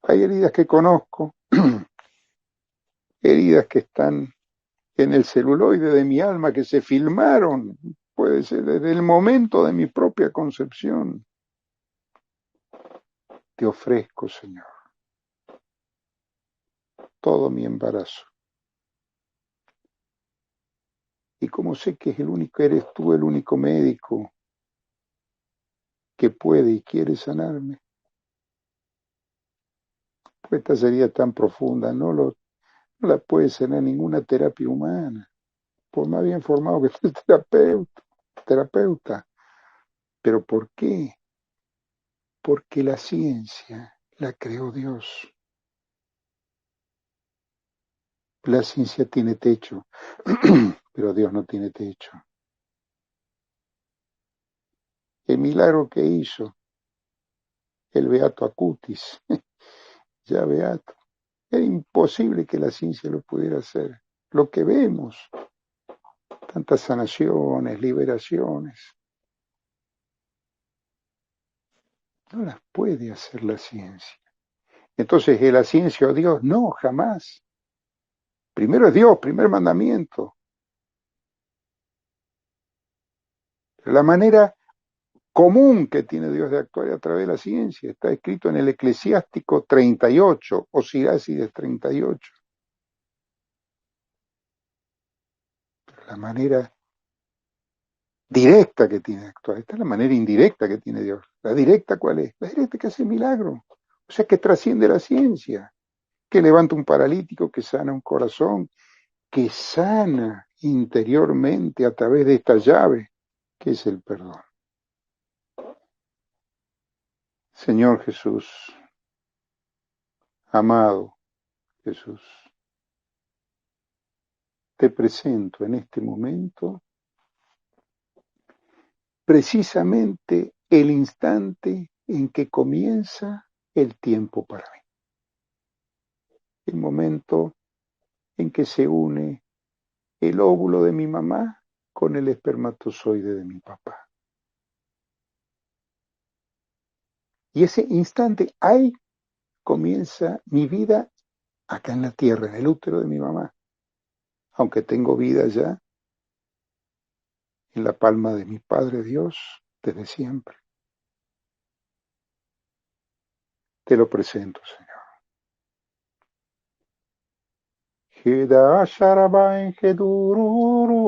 Hay heridas que conozco, heridas que están en el celuloide de mi alma, que se filmaron, puede ser desde el momento de mi propia concepción. Te ofrezco, Señor, todo mi embarazo. Y como sé que es el único, eres tú el único médico que puede y quiere sanarme, pues esta sería tan profunda, no la puede sanar ninguna terapia humana, por más bien formado que esté el terapeuta. ¿Pero por qué? Porque la ciencia la creó Dios. La ciencia tiene techo, pero Dios no tiene techo. El milagro que hizo el Beato Acutis, ya Beato, era imposible que la ciencia lo pudiera hacer. Lo que vemos, tantas sanaciones, liberaciones, no las puede hacer la ciencia. Entonces, ¿es la ciencia o Dios? No, jamás. Primero es Dios, primer mandamiento. La manera común que tiene Dios de actuar a través de la ciencia está escrito en el Eclesiástico 38, o Sirácides 38. La manera directa que tiene de actuar, esta es la manera indirecta que tiene Dios. ¿La directa cuál es? La directa que hace milagro. O sea, que trasciende la ciencia, que levanta un paralítico, que sana un corazón, que sana interiormente a través de esta llave, que es el perdón. Señor Jesús, amado Jesús, te presento en este momento precisamente el instante en que comienza el tiempo para mí. El momento en que se une el óvulo de mi mamá con el espermatozoide de mi papá. Y ese instante, ahí comienza mi vida acá en la tierra, en el útero de mi mamá. Aunque tengo vida ya en la palma de mi Padre Dios desde siempre. Te lo presento, Señor. Hida sharabain hedururu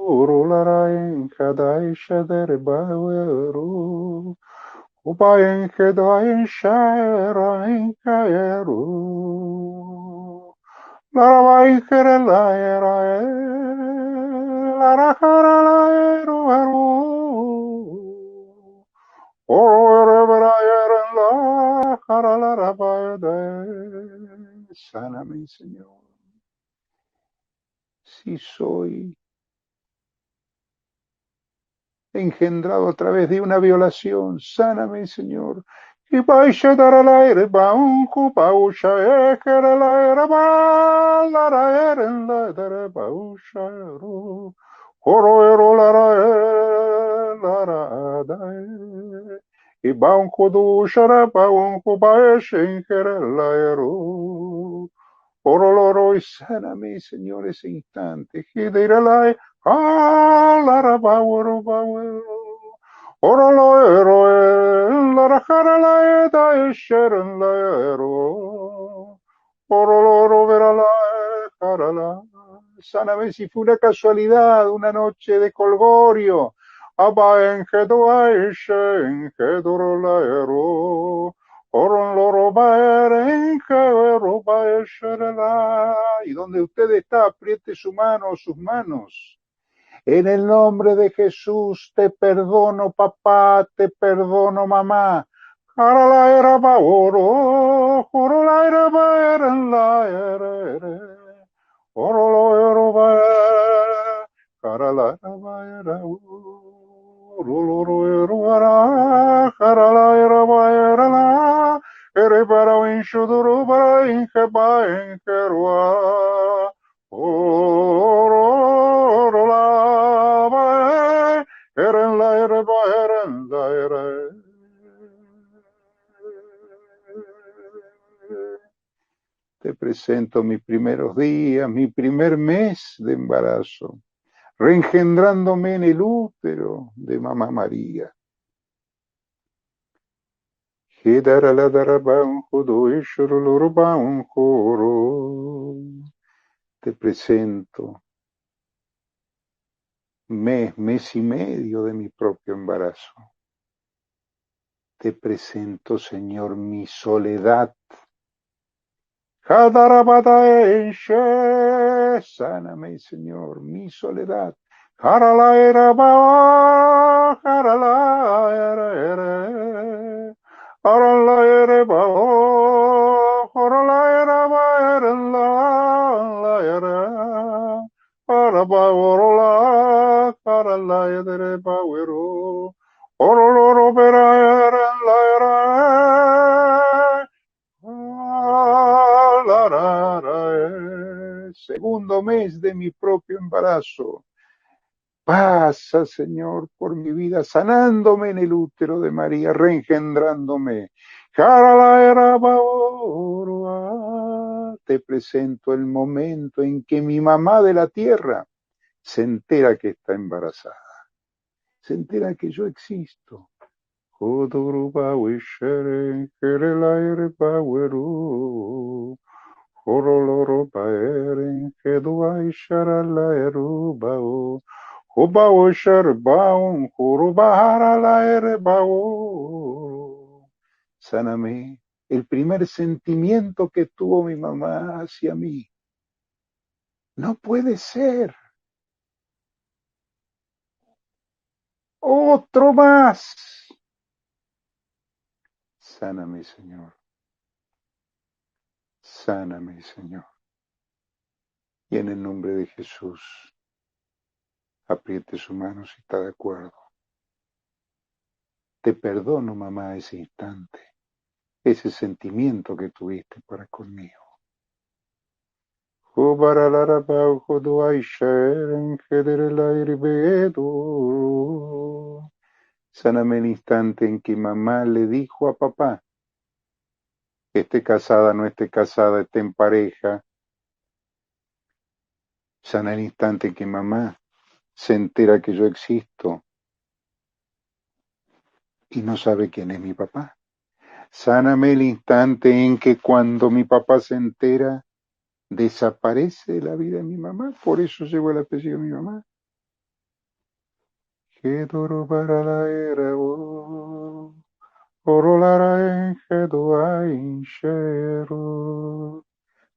urularain kadai shaderbaweru ubain hedain shairain kaeru larabain herelaerae laraharalaeru aru orebraeren la haralarabaede. Sáname, Señor. Si soy engendrado a través de una violación, sáname, Señor. Y vaya dar al aire, va un cupausha, ejera la era, va la era en la era, pausha, oro, ero, la ra, y va un kudusha, va un cupaesha, ejera la ero. Oroloro y sáname, Señor, ese instante. Hidiralai, alarabawarabawa. Oroloero, larajaralae, daesheren laero. Oroloro, veralae, jarala. Sáname si fue una casualidad, una noche de colgorio. Aba en Gedoaishe, en Gedorolaero. Y donde usted está, apriete su mano o sus manos. En el nombre de Jesús, te perdono, papá, te perdono, mamá. Ere para un shuduru para inje pa injerua. Ororola ba eren la ere ba eren la ere. Te presento mis primeros días, mi primer mes de embarazo, reengendrándome en el útero de Mamá María. Te presento mes y medio de mi propio embarazo. Te presento, Señor, mi soledad. Sáname, Señor, mi soledad. Segundo mes de mi propio embarazo. Pasa, Señor, por mi vida, sanándome en el útero de María, reengendrándome. Te presento el momento en que mi mamá de la tierra se entera que está embarazada, se entera que yo existo. Sáname el primer sentimiento que tuvo mi mamá hacia mí. No puede ser. Otro más. Sáname, Señor. Sáname, Señor. Y en el nombre de Jesús, apriete su mano si está de acuerdo. Te perdono, mamá, ese instante, ese sentimiento que tuviste para conmigo. Sáname el instante en que mamá le dijo a papá, esté casada, no esté casada, esté en pareja. Sana el instante en que mamá se entera que yo existo y no sabe quién es mi papá. Sáname el instante en que cuando mi papá se entera, desaparece de la vida de mi mamá. Por eso llevo el apellido de mi mamá. Gedoro para la era orolara en Gedoainshero.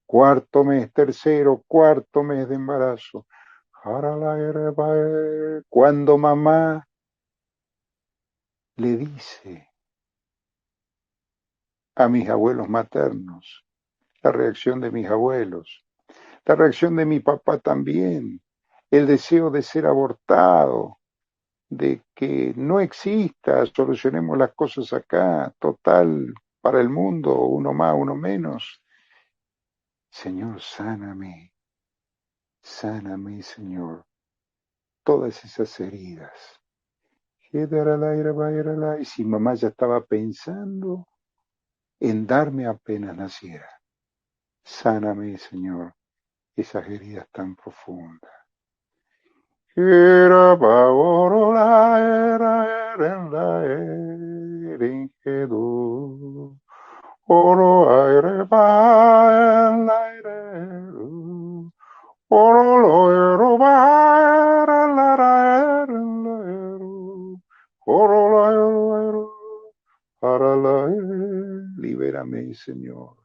Cuarto mes, tercero, cuarto mes de embarazo. Cuando mamá le dice a mis abuelos maternos, la reacción de mis abuelos, la reacción de mi papá también, el deseo de ser abortado, de que no exista, solucionemos las cosas acá, total, para el mundo, uno más, uno menos. Señor, sáname, sáname, Señor, todas esas heridas. Y si mamá ya estaba pensando en darme apenas naciera. Sáname, Señor, esas heridas tan profundas. Era baoro la era en la eringedo. Oro aire va en la ereru. Oro lo ero va en la eru. Oro la ero para la libérame, Señor,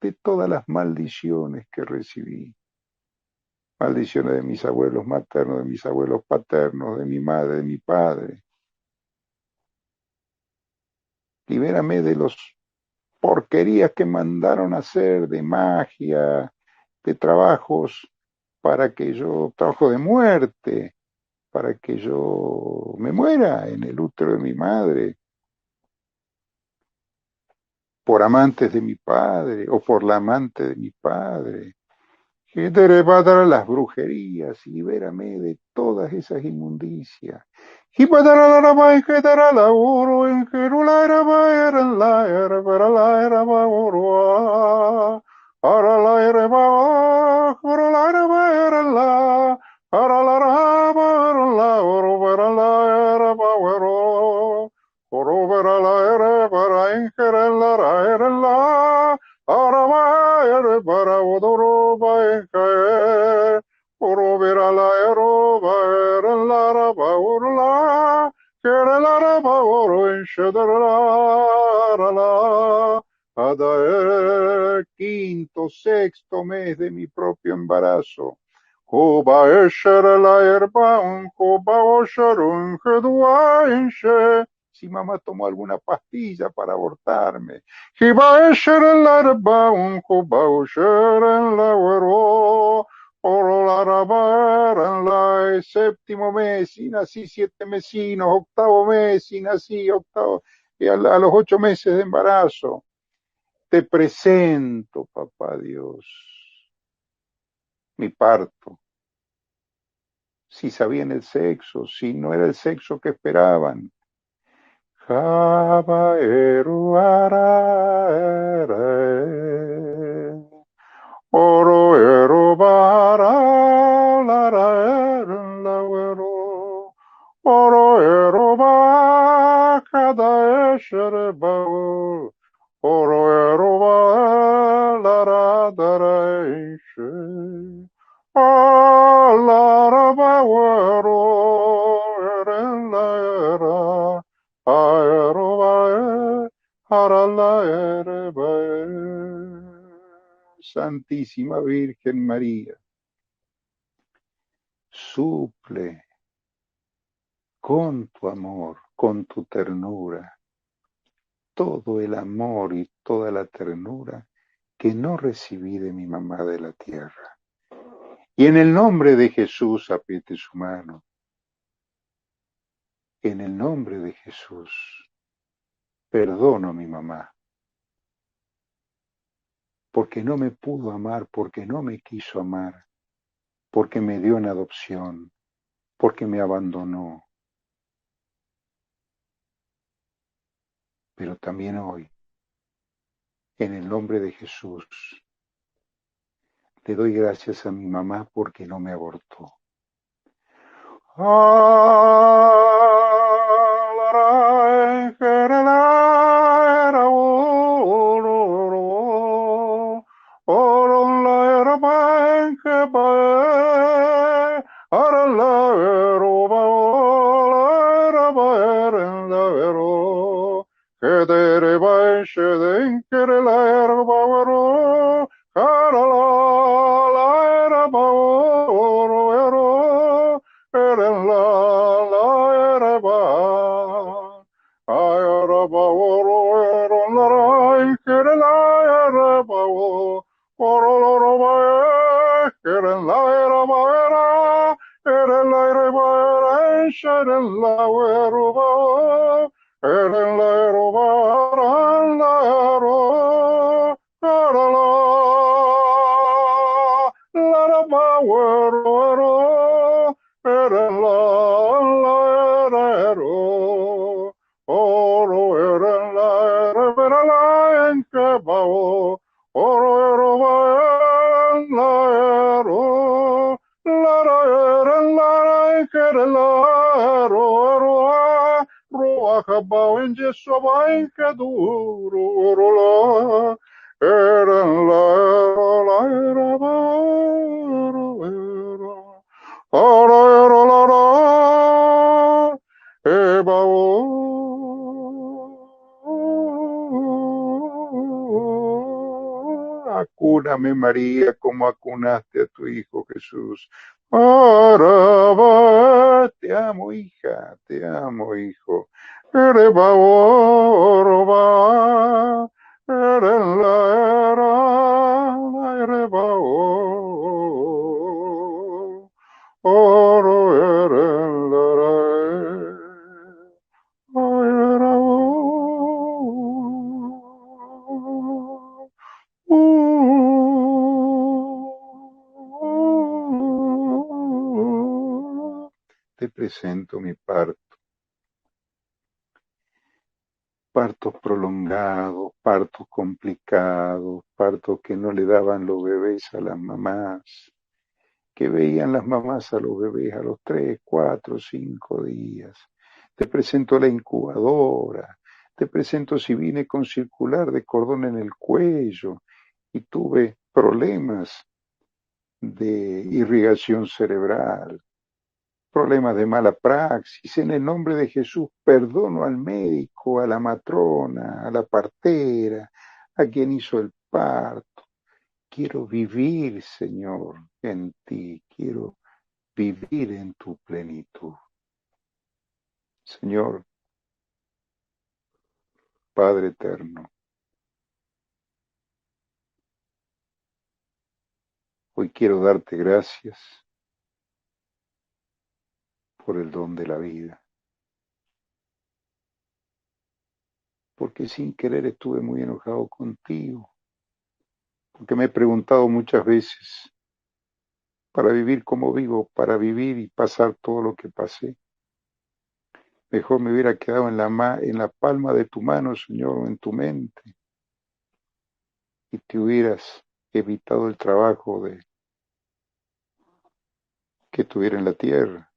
de todas las maldiciones que recibí. Maldiciones de mis abuelos maternos, de mis abuelos paternos, de mi madre, de mi padre. Libérame de los porquerías que mandaron a hacer, de magia, de trabajos para que yo, trabajo de muerte, para que yo me muera en el útero de mi madre, por amantes de mi padre o por la amante de mi padre. Que deriva las brujerías y libérame de todas esas inmundicias. Y para la va en que dará la oro en que no la era va era la era para la era va oro Ara la ere ba, ara la ere ba ere la, ara la ra ba ere la, oro vera la ere ba ero, oro vera la ere bara inkere la ra ere la, ara ba ere bara odoro ba inkae, oro vera la ero ba ere la ra ba oro la, kere la ra ba oro inshedere la. Ada quinto, sexto mes de mi propio embarazo. Koba eshere la erbaun, koba osherun geduainche. Si mamá tomó alguna pastilla para abortarme. Kiba eshere la erbaun, koba osheren la huero. Oro la rabara la séptimo mes y nací 7 mesinos, octavo mes y nací octavo, y a los 8 meses de embarazo. Te presento, papá Dios, mi parto. Si sabían el sexo, si no era el sexo que esperaban. Caballero araere, oro ero bara la ero, oro ero ba cada eshere baul. Oro eroba lara dara ishe. Alara bawero eren la era. Aeroba harala ereba. Santísima Virgen María, suple con tu amor, con tu ternura, todo el amor y toda la ternura que no recibí de mi mamá de la tierra. Y en el nombre de Jesús apriete su mano. En el nombre de Jesús perdono a mi mamá, porque no me pudo amar, porque no me quiso amar, porque me dio en adopción, porque me abandonó. Pero también hoy, en el nombre de Jesús, le doy gracias a mi mamá porque no me abortó. Eren la ereba, ay araba oro eron la rai kere la ereba oro roba keren la ereba eren la ereba eren la eruba eren la eruba ran la ero la la raba ero eren la erero, oro eren la erero, la enkebao, oro ero ba en la ero, la eren la enkere la ero, ero a, roa kabao en jeso ba enkeduro, oro la, eren la ero, la ero ba, ero ero. Acúname, María, como acunaste a tu Hijo Jesús. Araba, te amo, hija, te amo, hijo. Ereba, oroba, eren la era, ereba, oro eren la era, te presento mi parto partos prolongados, partos complicados, partos que no le daban los bebés a las mamás, que veían las mamás a los bebés a los 3, 4, 5 días. Te presento la incubadora, te presento si vine con circular de cordón en el cuello y tuve problemas de irrigación cerebral, problemas de mala praxis. En el nombre de Jesús perdono al médico, a la matrona, a la partera, a quien hizo el parto. Quiero vivir, Señor, en ti. Quiero vivir en tu plenitud. Señor, Padre eterno, hoy quiero darte gracias por el don de la vida, porque sin querer estuve muy enojado contigo, porque me he preguntado muchas veces, para vivir como vivo, para vivir y pasar todo lo que pasé, mejor me hubiera quedado en la palma de tu mano, Señor, o en tu mente, y te hubieras evitado el trabajo de que tuviera en la tierra.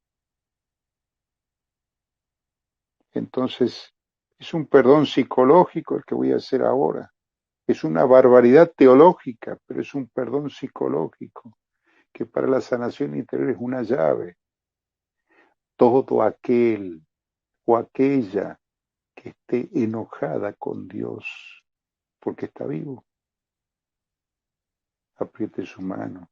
Entonces, es un perdón psicológico el que voy a hacer ahora. Es una barbaridad teológica, pero es un perdón psicológico, que para la sanación interior es una llave. Todo aquel o aquella que esté enojada con Dios porque está vivo, apriete su mano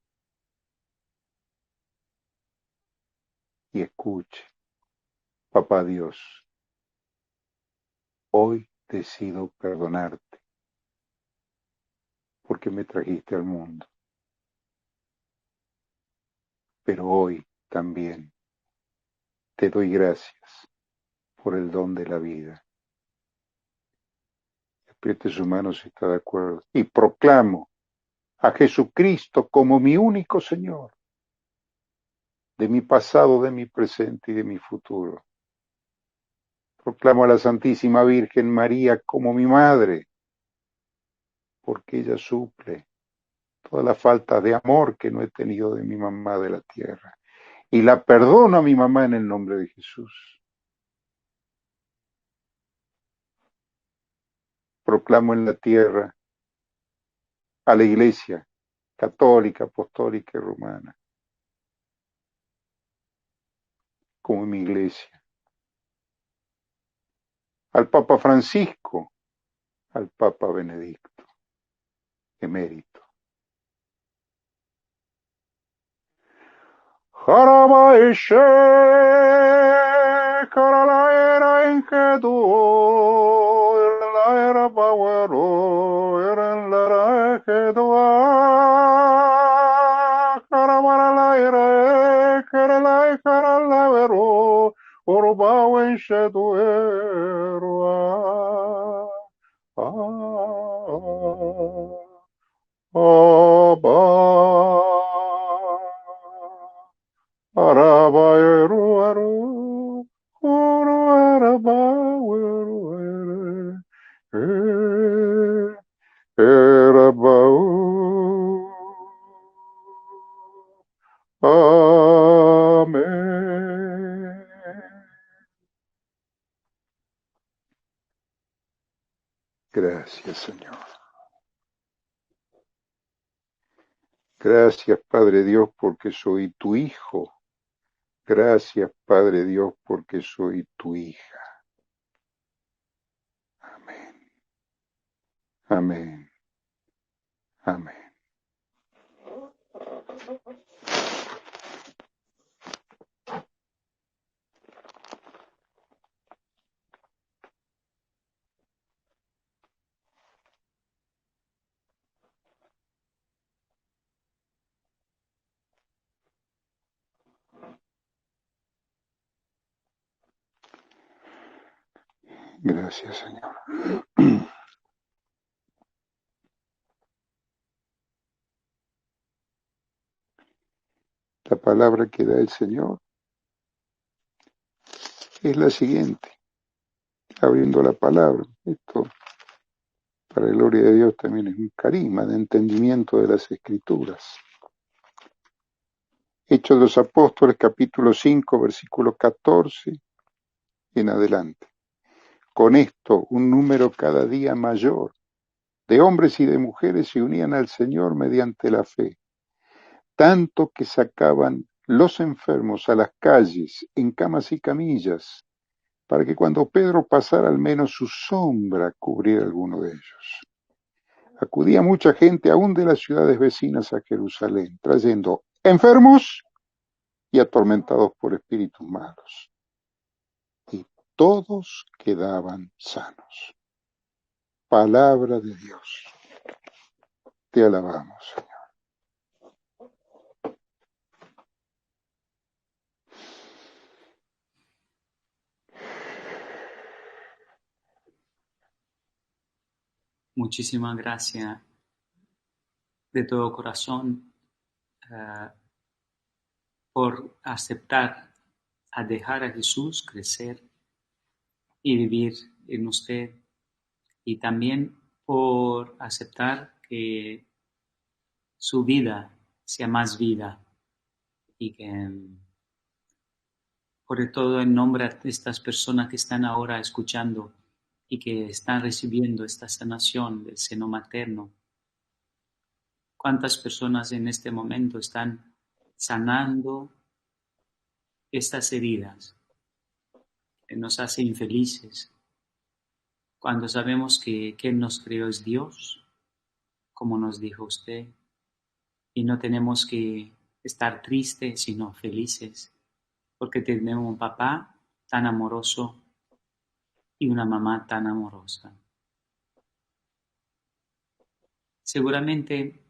y escuche. Papá Dios, hoy decido perdonarte porque me trajiste al mundo, pero hoy también te doy gracias por el don de la vida. Apriete su mano si está de acuerdo. Y proclamo a Jesucristo como mi único Señor, de mi pasado, de mi presente y de mi futuro. Proclamo a la Santísima Virgen María como mi madre, porque ella suple toda la falta de amor que no he tenido de mi mamá de la tierra. Y la perdono a mi mamá en el nombre de Jesús. Proclamo en la tierra a la Iglesia católica, apostólica y romana como mi iglesia. Al Papa Francisco, al Papa Benedicto, emérito. Jarabaishe, Caralaera en que tú, la era Power, era en la que tú, Carabara, Caralaero, Orbauen Sheduero, Arabaeru, uru arabaeru, erabau. Amén. Gracias, Señor. Gracias, Padre Dios, porque soy tu hijo. Gracias, Padre Dios, porque soy tu hija. Amén. Amén. Amén. Gracias, Señor. La palabra que da el Señor es la siguiente. abriendo la palabra. Esto, para la gloria de Dios, también es un carisma de entendimiento de las Escrituras. Hechos de los Apóstoles, capítulo 5, versículo 14 en adelante. Con esto, un número cada día mayor de hombres y de mujeres se unían al Señor mediante la fe, tanto que sacaban los enfermos a las calles en camas y camillas, para que cuando Pedro pasara al menos su sombra cubriera alguno de ellos. Acudía mucha gente aún de las ciudades vecinas a Jerusalén, trayendo enfermos y atormentados por espíritus malos, y todos quedaban sanos. Palabra de Dios. Te alabamos, Señor. Muchísimas gracias de todo corazón por aceptar a dejar a Jesús crecer y vivir en usted, y también por aceptar que su vida sea más vida, y que por todo en nombre de estas personas que están ahora escuchando y que están recibiendo esta sanación del seno materno. ¿Cuántas personas en este momento están sanando estas heridas que nos hacen infelices? Cuando sabemos que quien nos creó es Dios, como nos dijo usted, y no tenemos que estar tristes, sino felices, porque tenemos un papá tan amoroso y una mamá tan amorosa. Seguramente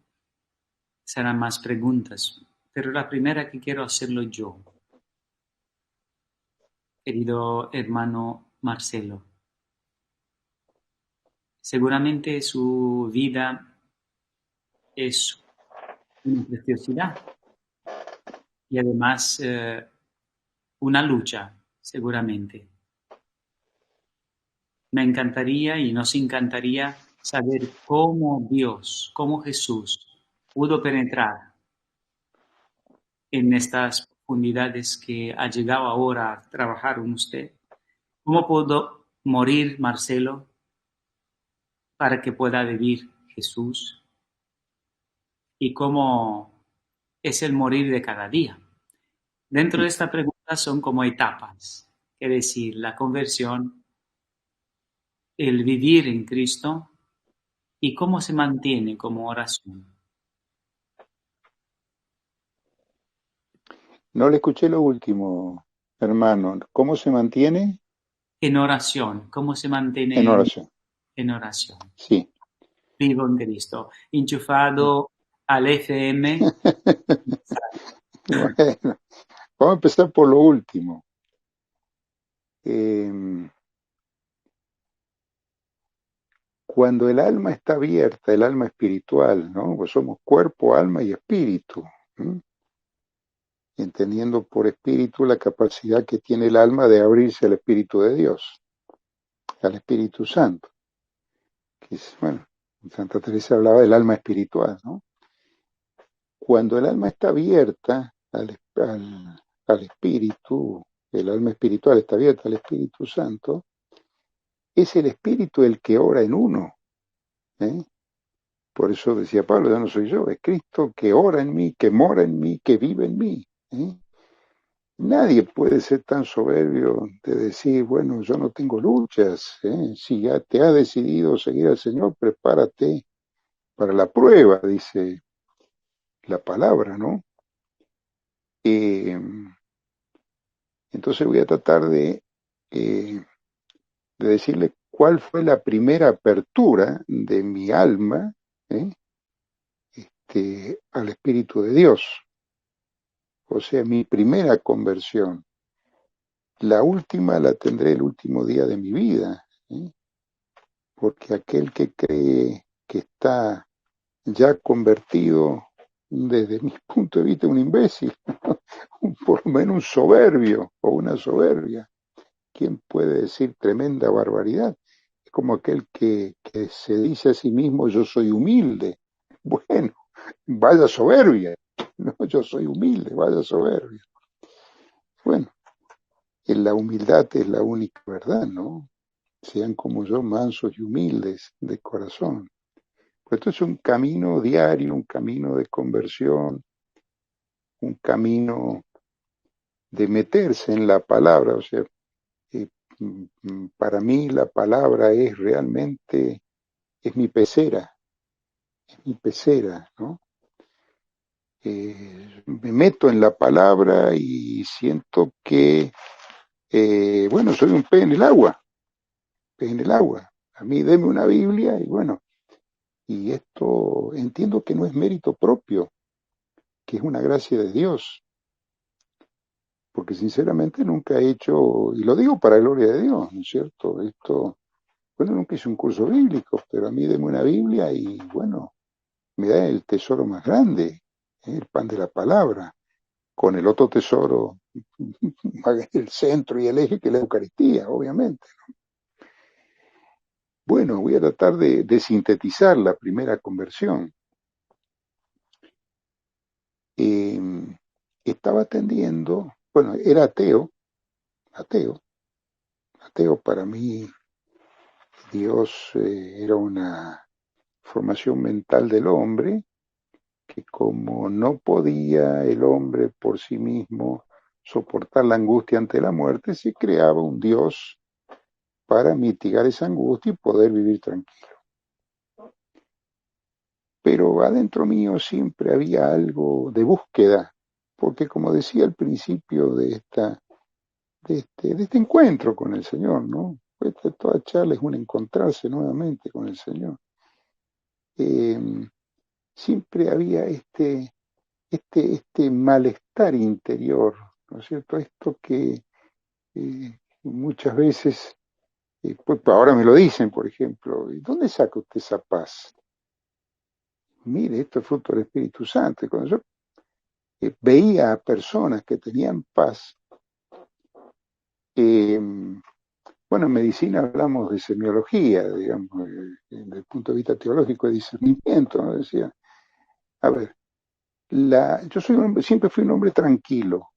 serán más preguntas, pero la primera que quiero hacerlo yo, querido hermano Marcelo. Seguramente su vida es una preciosidad y además una lucha, seguramente. Me encantaría y nos encantaría saber cómo Dios, cómo Jesús pudo penetrar en estas profundidades que ha llegado ahora a trabajar con usted. ¿Cómo pudo morir Marcelo para que pueda vivir Jesús? ¿Y cómo es el morir de cada día? Dentro de esta pregunta son como etapas, es decir, la conversión, el vivir en Cristo y cómo se mantiene como oración. No le escuché lo último, hermano. ¿Cómo se mantiene? En oración, ¿cómo se En mantiene oración. en oración? Sí. Vivo en Cristo, enchufado al FM. Bueno, vamos a empezar por lo último. Cuando el alma está abierta, el alma espiritual, ¿no? Pues somos cuerpo, alma y espíritu. ¿Mm? Entendiendo por espíritu la capacidad que tiene el alma de abrirse al Espíritu de Dios, al Espíritu Santo. Que es, bueno, Santa Teresa hablaba del alma espiritual, ¿no? Cuando el alma está abierta al Espíritu, el alma espiritual está abierta al Espíritu Santo, es el Espíritu el que ora en uno. ¿Eh? Por eso decía Pablo, ya no soy yo, es Cristo que ora en mí, que mora en mí, que vive en mí. ¿Eh? Nadie puede ser tan soberbio de decir, bueno, yo no tengo luchas. ¿Eh? Si ya te has decidido seguir al Señor, prepárate para la prueba, dice la palabra, ¿no? Eh, entonces voy a tratar de decirle cuál fue la primera apertura de mi alma ¿eh? Al Espíritu de Dios. O sea, mi primera conversión. La última la tendré el último día de mi vida, ¿eh? Porque aquel que cree que está ya convertido, desde mi punto de vista, un imbécil, por lo menos un soberbio o una soberbia. ¿quién puede decir tremenda barbaridad? Es como aquel que se dice a sí mismo, yo soy humilde. Bueno, vaya soberbia. No, yo soy humilde, vaya soberbia. Bueno, en la humildad es la única verdad, ¿no? Sean como yo, mansos y humildes de corazón. Pues esto es un camino diario, un camino de conversión, un camino de meterse en la palabra. O sea, eh, para mí la palabra es realmente, es mi pecera, ¿no? Me meto en la palabra y siento que, bueno, soy un pez en el agua, pez en el agua. A mí deme una Biblia y bueno, y esto entiendo que no es mérito propio, que es una gracia de Dios, porque sinceramente nunca he hecho, y lo digo para la gloria de Dios, ¿no es cierto? Esto, bueno, nunca hice un curso bíblico, pero a mí deme una Biblia y bueno, me da el tesoro más grande, el pan de la palabra, con el otro tesoro, el centro y el eje que es la Eucaristía, obviamente. Bueno, voy a tratar de sintetizar la primera conversión. Eh, Estaba atendiendo, bueno, era ateo, ateo para mí, Dios era una formación mental del hombre que como no podía el hombre por sí mismo soportar la angustia ante la muerte, se creaba un Dios para mitigar esa angustia y poder vivir tranquilo. Pero adentro mío siempre había algo de búsqueda, porque como decía al principio de este encuentro con el Señor, ¿no? Toda charla es un encontrarse nuevamente con el Señor. Eh, Siempre había este malestar interior, ¿no es cierto? Esto que muchas veces, pues ahora me lo dicen, por ejemplo, ¿y dónde saca usted esa paz? Mire, esto es fruto del Espíritu Santo. Y cuando yo veía a personas que tenían paz, eh, bueno, en medicina hablamos de semiología, digamos, desde el punto de vista teológico de discernimiento, ¿no? Decía, a ver, yo soy siempre fui un hombre tranquilo,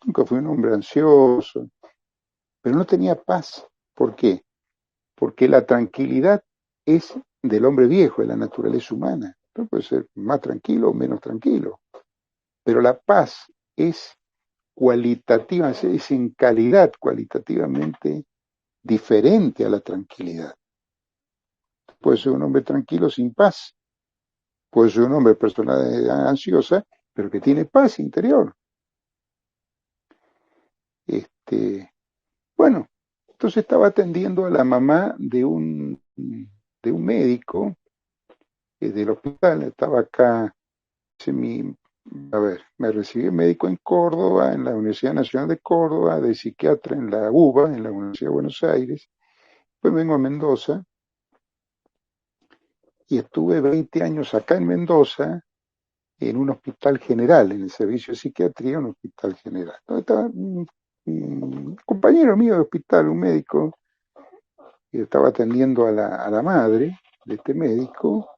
nunca fui un hombre ansioso, pero no tenía paz. ¿Por qué? Porque la tranquilidad es del hombre viejo, de la naturaleza humana. No puede ser más tranquilo o menos tranquilo, pero la paz es cualitativa, es en calidad cualitativamente diferente a la tranquilidad. Puede ser un hombre tranquilo sin paz, puede ser un hombre persona ansiosa, pero que tiene paz interior. Bueno, entonces estaba atendiendo a la mamá de un médico del hospital, estaba acá, a ver, me recibí médico en Córdoba, en la Universidad Nacional de Córdoba, de psiquiatra en la UBA, en la Universidad de Buenos Aires, después vengo a Mendoza y estuve 20 años acá en Mendoza, en un hospital general, en el servicio de psiquiatría, un hospital general. Entonces estaba un compañero mío de hospital, un médico, que estaba atendiendo a la madre de este médico,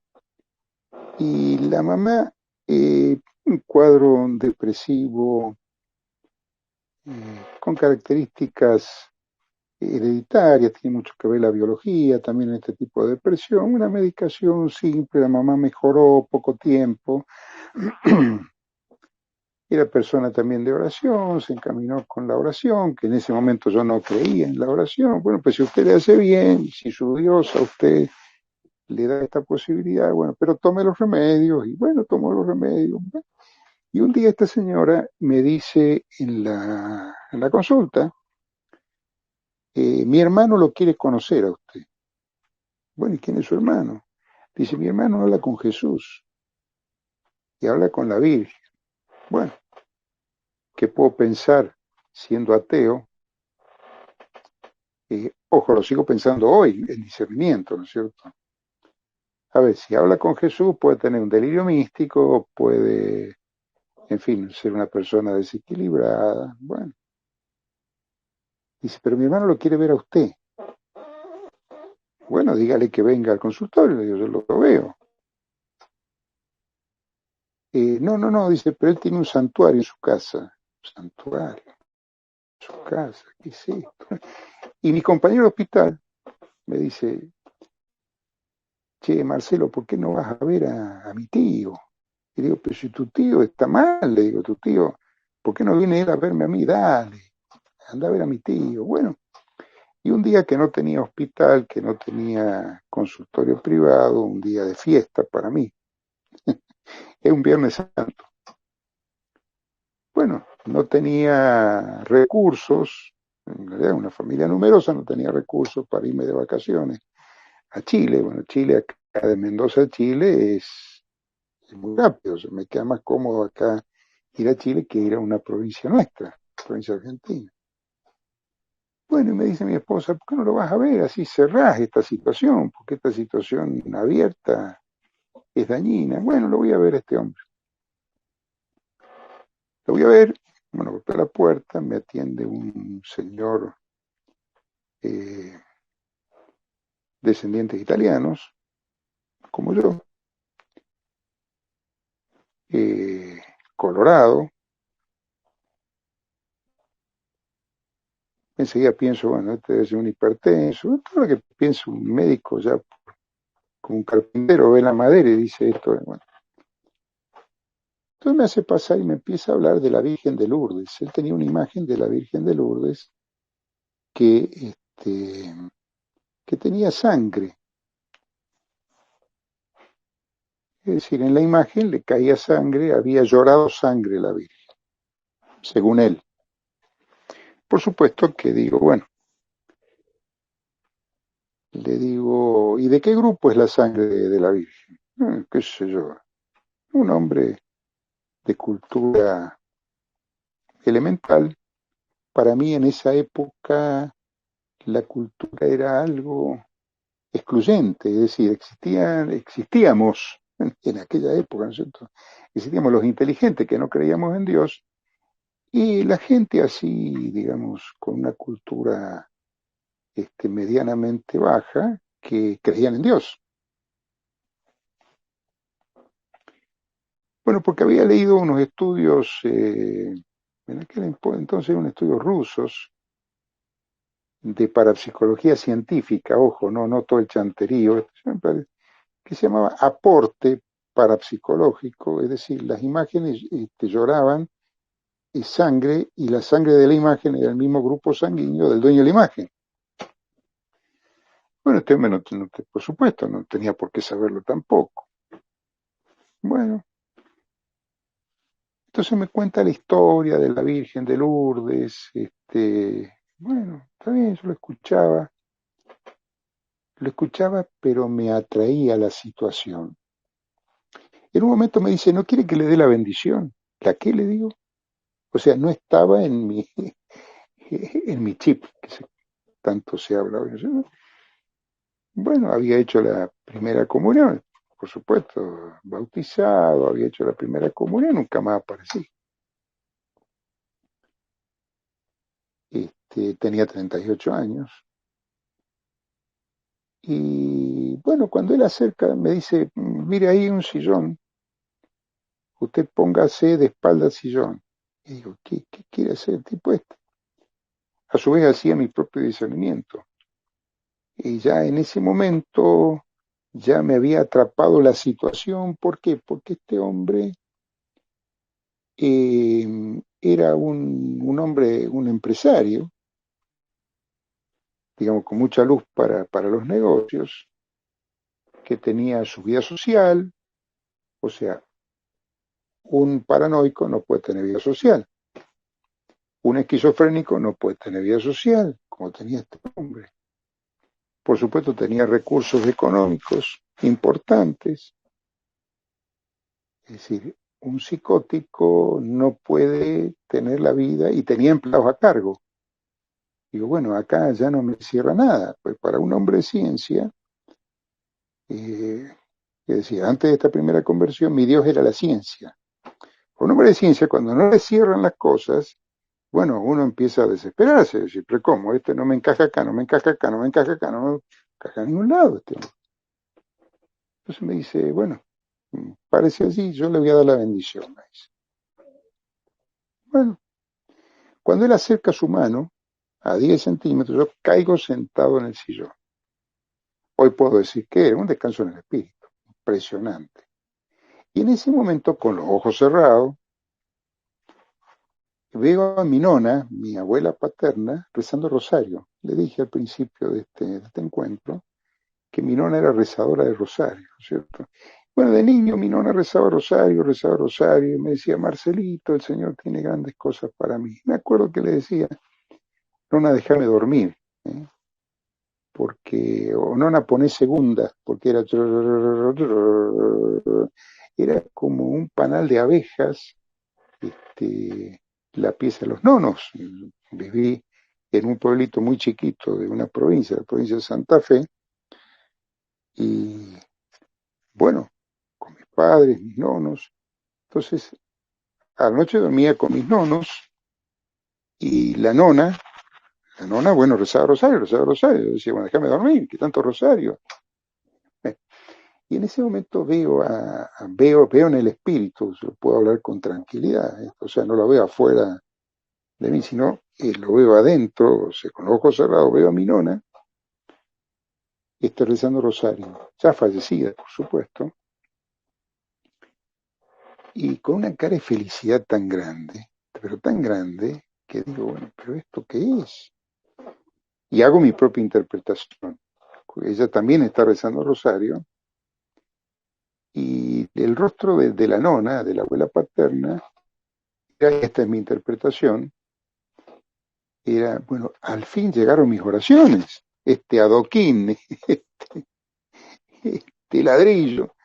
y la mamá, un cuadro depresivo con características hereditarias, tiene mucho que ver la biología, también este tipo de depresión, una medicación simple, la mamá mejoró poco tiempo, era persona también de oración, se encaminó con la oración, que en ese momento yo no creía en la oración, bueno, pues si usted le hace bien, si su Dios a usted le da esta posibilidad, bueno, pero tome los remedios, y bueno, tomó los remedios. Y un día esta señora me dice en la consulta, mi hermano lo quiere conocer a usted. Bueno, ¿y quién es su hermano? Dice, mi hermano habla con Jesús y habla con la Virgen. Bueno, ¿qué puedo pensar siendo ateo? Ojo, lo sigo pensando hoy, en discernimiento, ¿no es cierto? A ver, si habla con Jesús puede tener un delirio místico, puede, en fin, ser una persona desequilibrada. Bueno, Dice, pero mi hermano lo quiere ver a usted. Bueno, dígale que venga al consultorio, le digo, yo lo veo. No, no, no, dice, pero él tiene un santuario en su casa. Un santuario en su casa, ¿qué es esto? Y mi compañero de hospital me dice, che, Marcelo, ¿por qué no vas a ver a mi tío? Y digo, pero si tu tío está mal, le digo, tu tío, ¿por qué no viene él a verme a mí? Dale, anda a ver a mi tío. Bueno, y un día que no tenía hospital, que no tenía consultorio privado, un día de fiesta para mí, es un Viernes Santo. Bueno, no tenía recursos, en realidad una familia numerosa, no tenía recursos para irme de vacaciones a Chile. Bueno, Chile, acá de Mendoza a Chile es muy rápido, se me queda más cómodo acá ir a Chile que ir a una provincia nuestra, provincia argentina. Bueno, y me dice mi esposa, ¿por qué no lo vas a ver? Así cerrás esta situación, porque esta situación abierta es dañina. Bueno, lo voy a ver a este hombre. Lo voy a ver, bueno, golpeo a la puerta, me atiende un señor eh, descendientes italianos, como yo, colorado. Enseguida pienso, bueno, este debe ser un hipertenso. Todo lo que pienso un médico ya, como un carpintero, ve la madera y dice esto. Bueno. Entonces me hace pasar y me empieza a hablar de la Virgen de Lourdes. Él tenía una imagen de la Virgen de Lourdes que, que tenía sangre. Es decir, en la imagen le caía sangre, había llorado sangre la Virgen, según él. Por supuesto que digo, bueno, le digo, ¿y de qué grupo es la sangre de la Virgen? Qué sé yo, un hombre de cultura elemental. Para mí en esa época la cultura era algo excluyente, es decir, existíamos en aquella época, ¿no es cierto? Existíamos los inteligentes que no creíamos en Dios y la gente así, digamos, con una cultura medianamente baja que creían en Dios. Bueno, porque había leído unos estudios, en aquel entonces unos estudios rusos de parapsicología científica, ojo, no todo el chanterío, que se llamaba aporte parapsicológico, es decir, las imágenes lloraban sangre y la sangre de la imagen era el mismo grupo sanguíneo del dueño de la imagen. Bueno, este hombre por supuesto no tenía por qué saberlo tampoco. Bueno, entonces me cuenta la historia de la Virgen de Lourdes, bueno, está bien, yo lo escuchaba, pero me atraía la situación. En un momento me dice, ¿no quiere que le dé la bendición? ¿La qué le digo? O sea, no estaba en mi chip, tanto se habla hoy. Bueno, había hecho la primera comunión, por supuesto, bautizado, había hecho la primera comunión, nunca más aparecí. Tenía 38 años. Y bueno, cuando él acerca, me dice, mire ahí un sillón, usted póngase de espalda al sillón. Y digo, ¿qué quiere hacer el tipo este? A su vez hacía mi propio discernimiento. Y ya en ese momento ya me había atrapado la situación. ¿Por qué? Porque este hombre era un hombre, un empresario, digamos, con mucha luz para los negocios, que tenía su vida social, o sea, un paranoico no puede tener vida social, un esquizofrénico no puede tener vida social, como tenía este hombre. Por supuesto, tenía recursos económicos importantes, es decir, un psicótico no puede tener la vida y tenía empleados a cargo. Digo, bueno, acá ya no me cierra nada, pues para un hombre de ciencia, que decía, antes de esta primera conversión, mi Dios era la ciencia. Un hombre de ciencia, cuando no le cierran las cosas, bueno, uno empieza a desesperarse, decir, pero ¿cómo? Este no me encaja acá, no me encaja acá, no me encaja acá, no me encaja a ningún lado este hombre. Entonces me dice, bueno, parece así, yo le voy a dar la bendición, me dice. Bueno, cuando él acerca su mano a 10 centímetros, yo caigo sentado en el sillón. Hoy puedo decir que era un descanso en el espíritu, impresionante. Y en ese momento, con los ojos cerrados, veo a mi nona, mi abuela paterna, rezando rosario. Le dije al principio de este encuentro que mi nona era rezadora de rosario, ¿cierto? Bueno, de niño mi nona rezaba rosario, y me decía, Marcelito, el Señor tiene grandes cosas para mí. Me acuerdo que le decía, nona, déjame dormir, ¿eh? Porque, o nona, poné segunda, porque era como un panal de abejas, la pieza de los nonos. Viví en un pueblito muy chiquito de una provincia, la provincia de Santa Fe, y bueno, con mis padres, mis nonos. Entonces, a la noche dormía con mis nonos y la nona, bueno, rezaba rosario. Yo decía, bueno, déjame dormir, que tanto rosario. Y en ese momento veo en el espíritu, yo puedo hablar con tranquilidad, o sea, no lo veo afuera de mí, sino lo veo adentro, o sea, con los ojos cerrados, veo a mi nona y está rezando rosario, ya fallecida, por supuesto, y con una cara de felicidad tan grande, pero tan grande, que digo, bueno, pero ¿esto qué es? Y hago mi propia interpretación. Ella también está rezando rosario, y el rostro de la nona, de la abuela paterna, esta es mi interpretación, era, bueno, al fin llegaron mis oraciones, este adoquín, este ladrillo,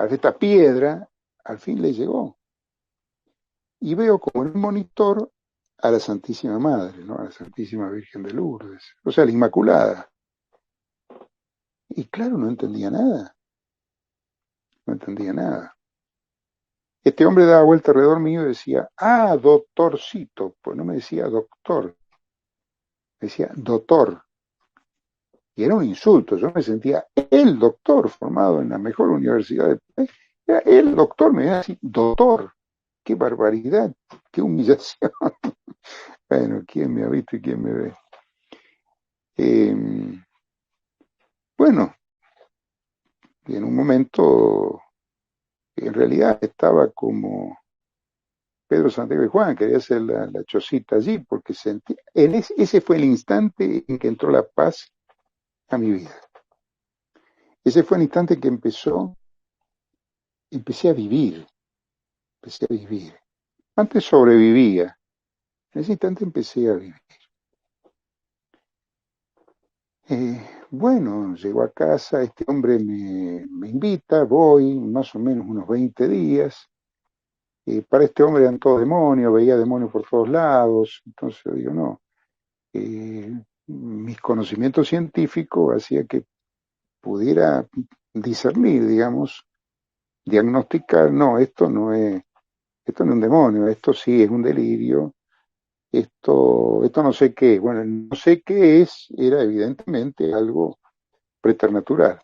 esta piedra, al fin le llegó. Y veo como en un monitor a la Santísima Madre, ¿no? A la Santísima Virgen de Lourdes, o sea, la Inmaculada. Y claro, no entendía nada, no entendía nada. Este hombre daba vuelta alrededor mío y decía, ah, doctorcito, pues no me decía doctor, me decía doctor. Y era un insulto, yo me sentía el doctor formado en la mejor universidad del país. Era el doctor, me decía así, doctor. Qué barbaridad, qué humillación. Bueno, ¿quién me ha visto y quién me ve? Eh, bueno, en un momento, en realidad estaba como Pedro Santiago y Juan, quería hacer la chocita allí, porque sentí, ese fue el instante en que entró la paz a mi vida. Ese fue el instante en que empecé a vivir, empecé a vivir. Antes sobrevivía, en ese instante empecé a vivir. Bueno, llego a casa, este hombre me invita, voy más o menos unos 20 días. Para este hombre eran todos demonios, veía demonios por todos lados, entonces yo digo, no, mis conocimientos científicos hacía que pudiera discernir, digamos, diagnosticar, no, esto no es un demonio, esto sí es un delirio, esto no sé qué, bueno, no sé qué es, era evidentemente algo preternatural.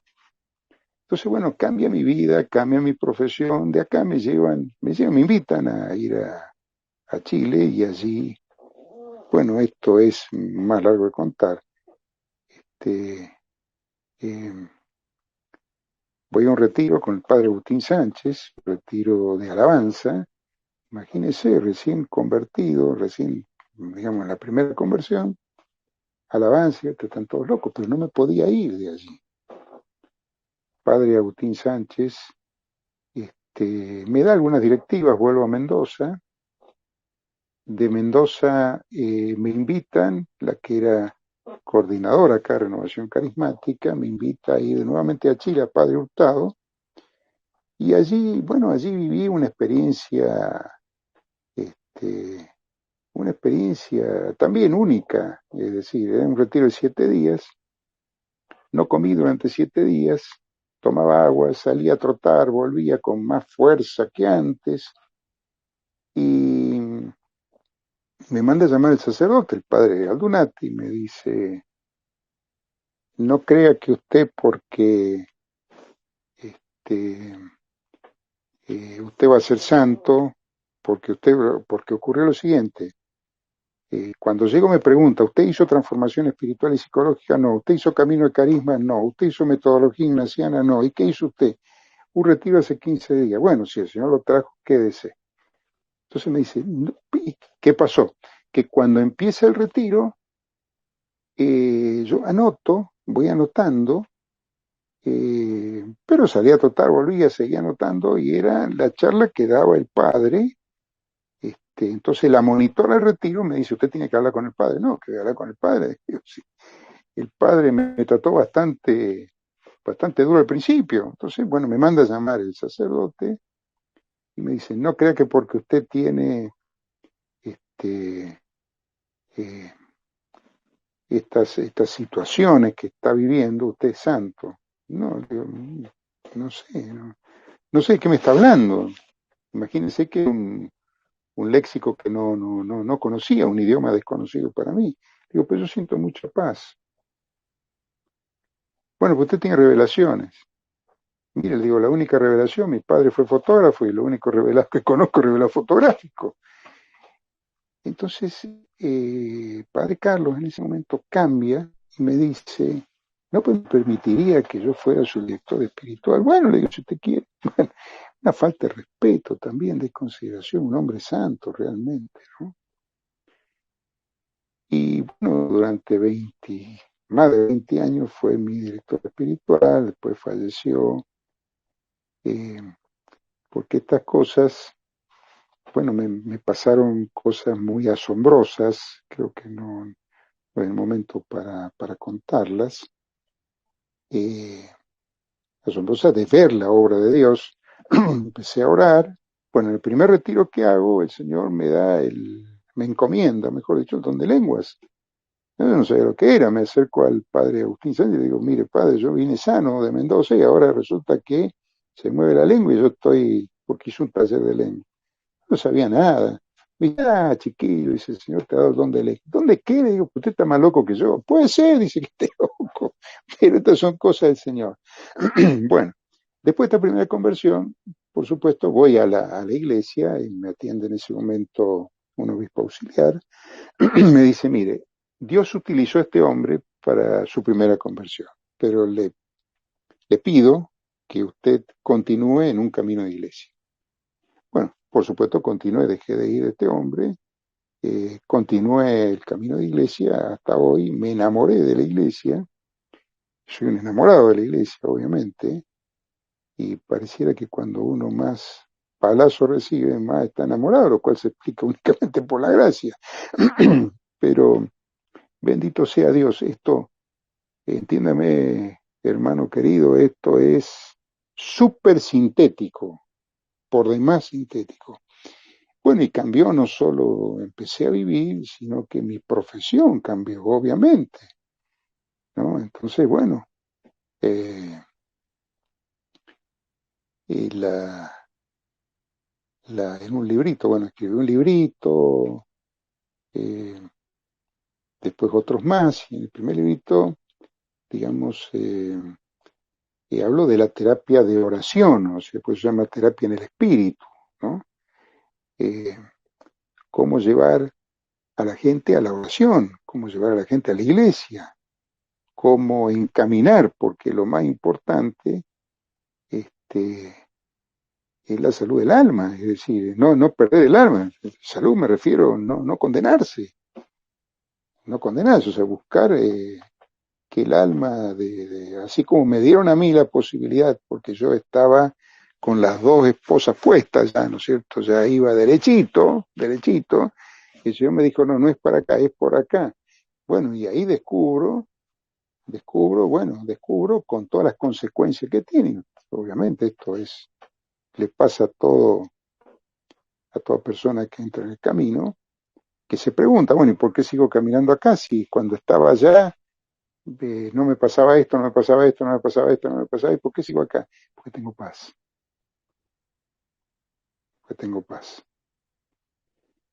Entonces, bueno, cambia mi vida, cambia mi profesión, de acá me invitan a ir a Chile y allí, bueno, esto es más largo de contar. Este, eh, Voy a un retiro con el padre Agustín Sánchez, retiro de alabanza, imagínese, recién convertido, recién, digamos, en la primera conversión, alabanza, que están todos locos, pero no me podía ir de allí. Padre Agustín Sánchez me da algunas directivas, vuelvo a Mendoza. De Mendoza me invitan, la que era coordinadora acá de Renovación Carismática, me invita a ir nuevamente a Chile, a Padre Hurtado, y allí, bueno, allí viví este, una experiencia también única, es decir, era un retiro de 7 días, no comí durante 7 días, tomaba agua, salía a trotar, volvía con más fuerza que antes, y Me manda a llamar el sacerdote, el padre Aldunati, y me dice, no crea que usted porque este, usted va a ser santo, porque ocurrió lo siguiente. Cuando llego me pregunta, ¿usted hizo transformación espiritual y psicológica? No. ¿Usted hizo camino de carisma? No. ¿Usted hizo metodología ignaciana? No. ¿Y qué hizo usted? Un retiro hace 15 días. Bueno, si el Señor lo trajo, quédese. Entonces me dice, no, ¿qué pasó? Que cuando empieza el retiro, yo anoto, voy anotando, pero salía a trotar, volvía, seguía anotando, y era la charla que daba el padre. Entonces la monitora del retiro me dice, usted tiene que hablar con el padre. No, que voy a hablar con el padre. Digo, sí. El padre me trató bastante duro al principio. Entonces, bueno, me manda a llamar el sacerdote y me dice, no crea que porque usted tiene este, eh, estas situaciones que está viviendo, usted es santo. No, digo, no sé, no sé de qué me está hablando. Imagínense que un léxico que no conocía, un idioma desconocido para mí. Digo, pero yo siento mucha paz. Bueno, pues usted tiene revelaciones. Mire, le digo, la única revelación, mi padre fue fotógrafo y lo único revelado que conozco es revelado fotográfico. Entonces, padre Carlos en ese momento cambia y me dice, no pues, me permitiría que yo fuera su director espiritual. Bueno, le digo, si usted quiere. Bueno, una falta de respeto también, de consideración, un hombre santo realmente, ¿no? Y bueno, durante más de 20 años fue mi director espiritual, después falleció, eh, porque estas cosas, bueno, me pasaron cosas muy asombrosas, creo que no es el momento para contarlas, eh, asombrosas de ver la obra de Dios. Empecé a orar, bueno, en el primer retiro que hago, el Señor me encomienda, mejor dicho, el don de lenguas. Yo no sabía lo que era, me acerco al padre Agustín Sánchez y le digo, mire padre, yo vine sano de Mendoza y ahora resulta que se mueve la lengua y yo estoy, porque hice un taller de lengua. No sabía nada. Me dice, chiquillo, dice, el Señor te ha dado el don de lengua. ¿Dónde qué? Le digo, pues usted está más loco que yo. Puede ser, dice que esté loco, pero estas son cosas del Señor. Bueno, después de esta primera conversión, por supuesto, voy a la iglesia y me atiende en ese momento un obispo auxiliar. Me dice, mire, Dios utilizó a este hombre para su primera conversión, pero le pido que usted continúe en un camino de iglesia. Bueno, por supuesto, continué, dejé de ir a este hombre, continué el camino de iglesia hasta hoy, me enamoré de la iglesia, soy un enamorado de la iglesia, obviamente, y pareciera que cuando uno más palazo recibe, más está enamorado, lo cual se explica únicamente por la gracia. Pero bendito sea Dios, esto, entiéndame, hermano querido, esto es súper sintético, por demás sintético. Bueno, y cambió, no solo empecé a vivir, sino que mi profesión cambió, obviamente, ¿no? Entonces, bueno, eh, y en un librito, bueno, escribí un librito, eh, después otros más, y en el primer librito, digamos, hablo de la terapia de oración, o sea, pues se llama terapia en el espíritu, ¿no? Eh, Cómo llevar a la gente a la oración, cómo llevar a la gente a la iglesia, cómo encaminar, porque lo más importante es la salud del alma, es decir, no perder el alma. Salud me refiero no condenarse, no condenarse, o sea, buscar que el alma, así como me dieron a mí la posibilidad, porque yo estaba con las dos esposas puestas ya, ¿no es cierto? Ya iba derechito, derechito, y el Señor me dijo, no es para acá, es por acá. Bueno, y ahí descubro con todas las consecuencias que tienen. Obviamente esto le pasa a toda persona que entra en el camino, que se pregunta, bueno, ¿y por qué sigo caminando acá si cuando estaba allá no me pasaba esto, no me pasaba esto, no me pasaba esto, no me pasaba esto? ¿Por qué sigo acá? Porque tengo paz, porque tengo paz.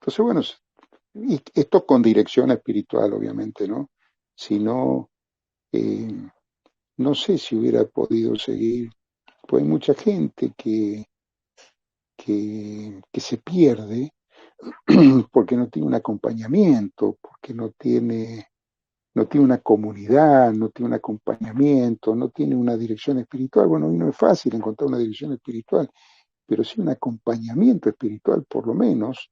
Entonces, bueno, y esto con dirección espiritual, obviamente, ¿no? Si no, no sé si hubiera podido seguir, pues hay mucha gente que se pierde porque no tiene un acompañamiento, porque no tiene una comunidad, no tiene un acompañamiento, no tiene una dirección espiritual. Bueno, hoy no es fácil encontrar una dirección espiritual, pero sí un acompañamiento espiritual por lo menos,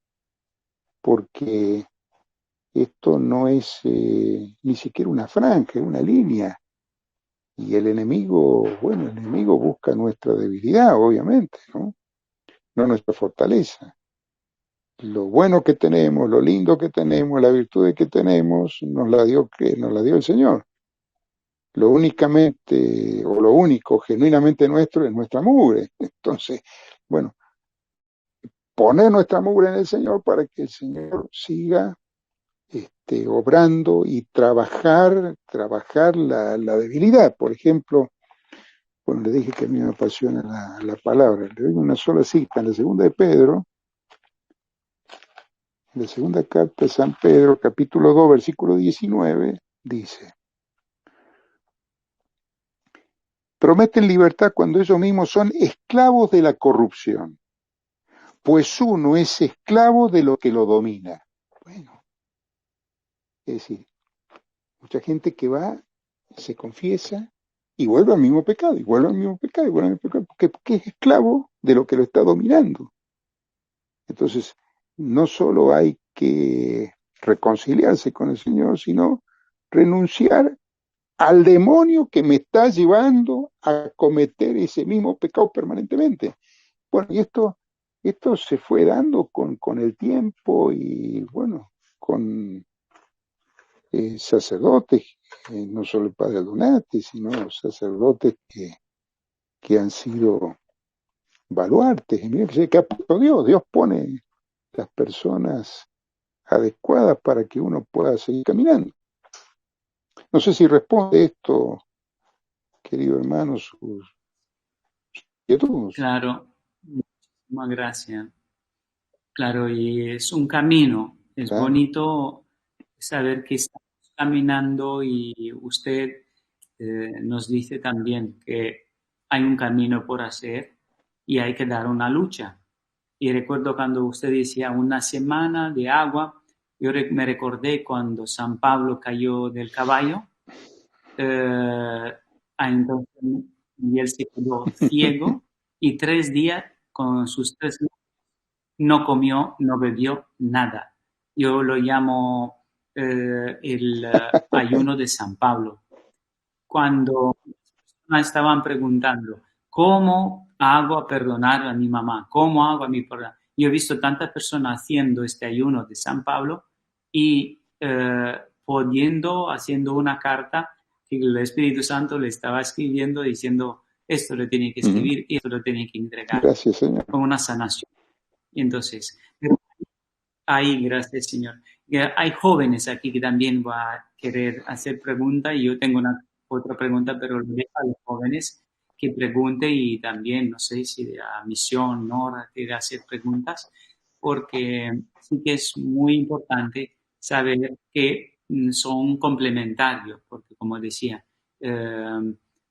porque esto no es ni siquiera una franja, es una línea. Y el enemigo, bueno, el enemigo busca nuestra debilidad, obviamente, ¿no? No nuestra fortaleza. Lo bueno que tenemos, lo lindo que tenemos, la virtud que tenemos, nos la dio el Señor. Lo únicamente, o lo único genuinamente nuestro es nuestra mugre. Entonces, bueno, poner nuestra mugre en el Señor para que el Señor siga obrando y trabajar la debilidad. Por ejemplo, bueno, le dije que a mí me apasiona la palabra. Le doy una sola cita en la segunda de Pedro, en la segunda carta de San Pedro, capítulo 2, versículo 19, dice: prometen libertad cuando ellos mismos son esclavos de la corrupción, pues uno es esclavo de lo que lo domina. Bueno, es decir, mucha gente que va, se confiesa y vuelve al mismo pecado, y vuelve al mismo pecado, y vuelve al mismo pecado, porque es esclavo de lo que lo está dominando. Entonces, no solo hay que reconciliarse con el Señor, sino renunciar al demonio que me está llevando a cometer ese mismo pecado permanentemente. Bueno, y esto se fue dando con el tiempo y bueno, con sacerdotes, no solo el padre Donati, sino sacerdotes que han sido baluartes. Y mira que ha puesto Dios, Dios pone las personas adecuadas para que uno pueda seguir caminando. No sé si responde esto, querido hermano, sus inquietudes. Claro, muchísimas gracias. Claro, y es un camino. Es Claro. bonito saber que estamos caminando y usted nos dice también que hay un camino por hacer y hay que dar una lucha. Y recuerdo cuando usted decía una semana de agua, me recordé cuando San Pablo cayó del caballo, entonces y él se quedó ciego y 3 días con sus 3 no comió, no bebió nada. Yo lo llamo el ayuno de San Pablo. Cuando me estaban preguntando, ¿cómo hago a perdonar a mi mamá? ¿Cómo hago a mi perdonar? Yo he visto tantas personas haciendo este ayuno de San Pablo y haciendo una carta que el Espíritu Santo le estaba escribiendo diciendo, esto lo tiene que escribir y esto lo tiene que entregar, Gracias, Señor. con una sanación. Y entonces, ahí, gracias, Señor. Hay jóvenes aquí que también va a querer hacer preguntas y yo tengo otra pregunta, pero lo dejo a los jóvenes que pregunten y también, no sé si de la misión, Nora, quiere hacer preguntas, porque sí que es muy importante saber que son complementarios, porque como decía,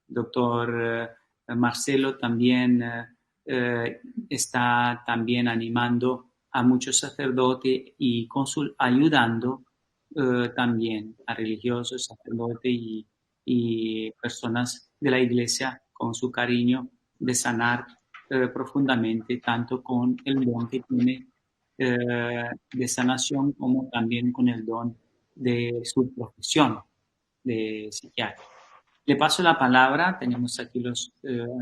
doctor Marcelo también está también animando a muchos sacerdotes y ayudando también a religiosos, sacerdotes y personas de la iglesia con su cariño de sanar profundamente, tanto con el don que tiene de sanación como también con el don de su profesión de psiquiatra. Le paso la palabra, tenemos aquí a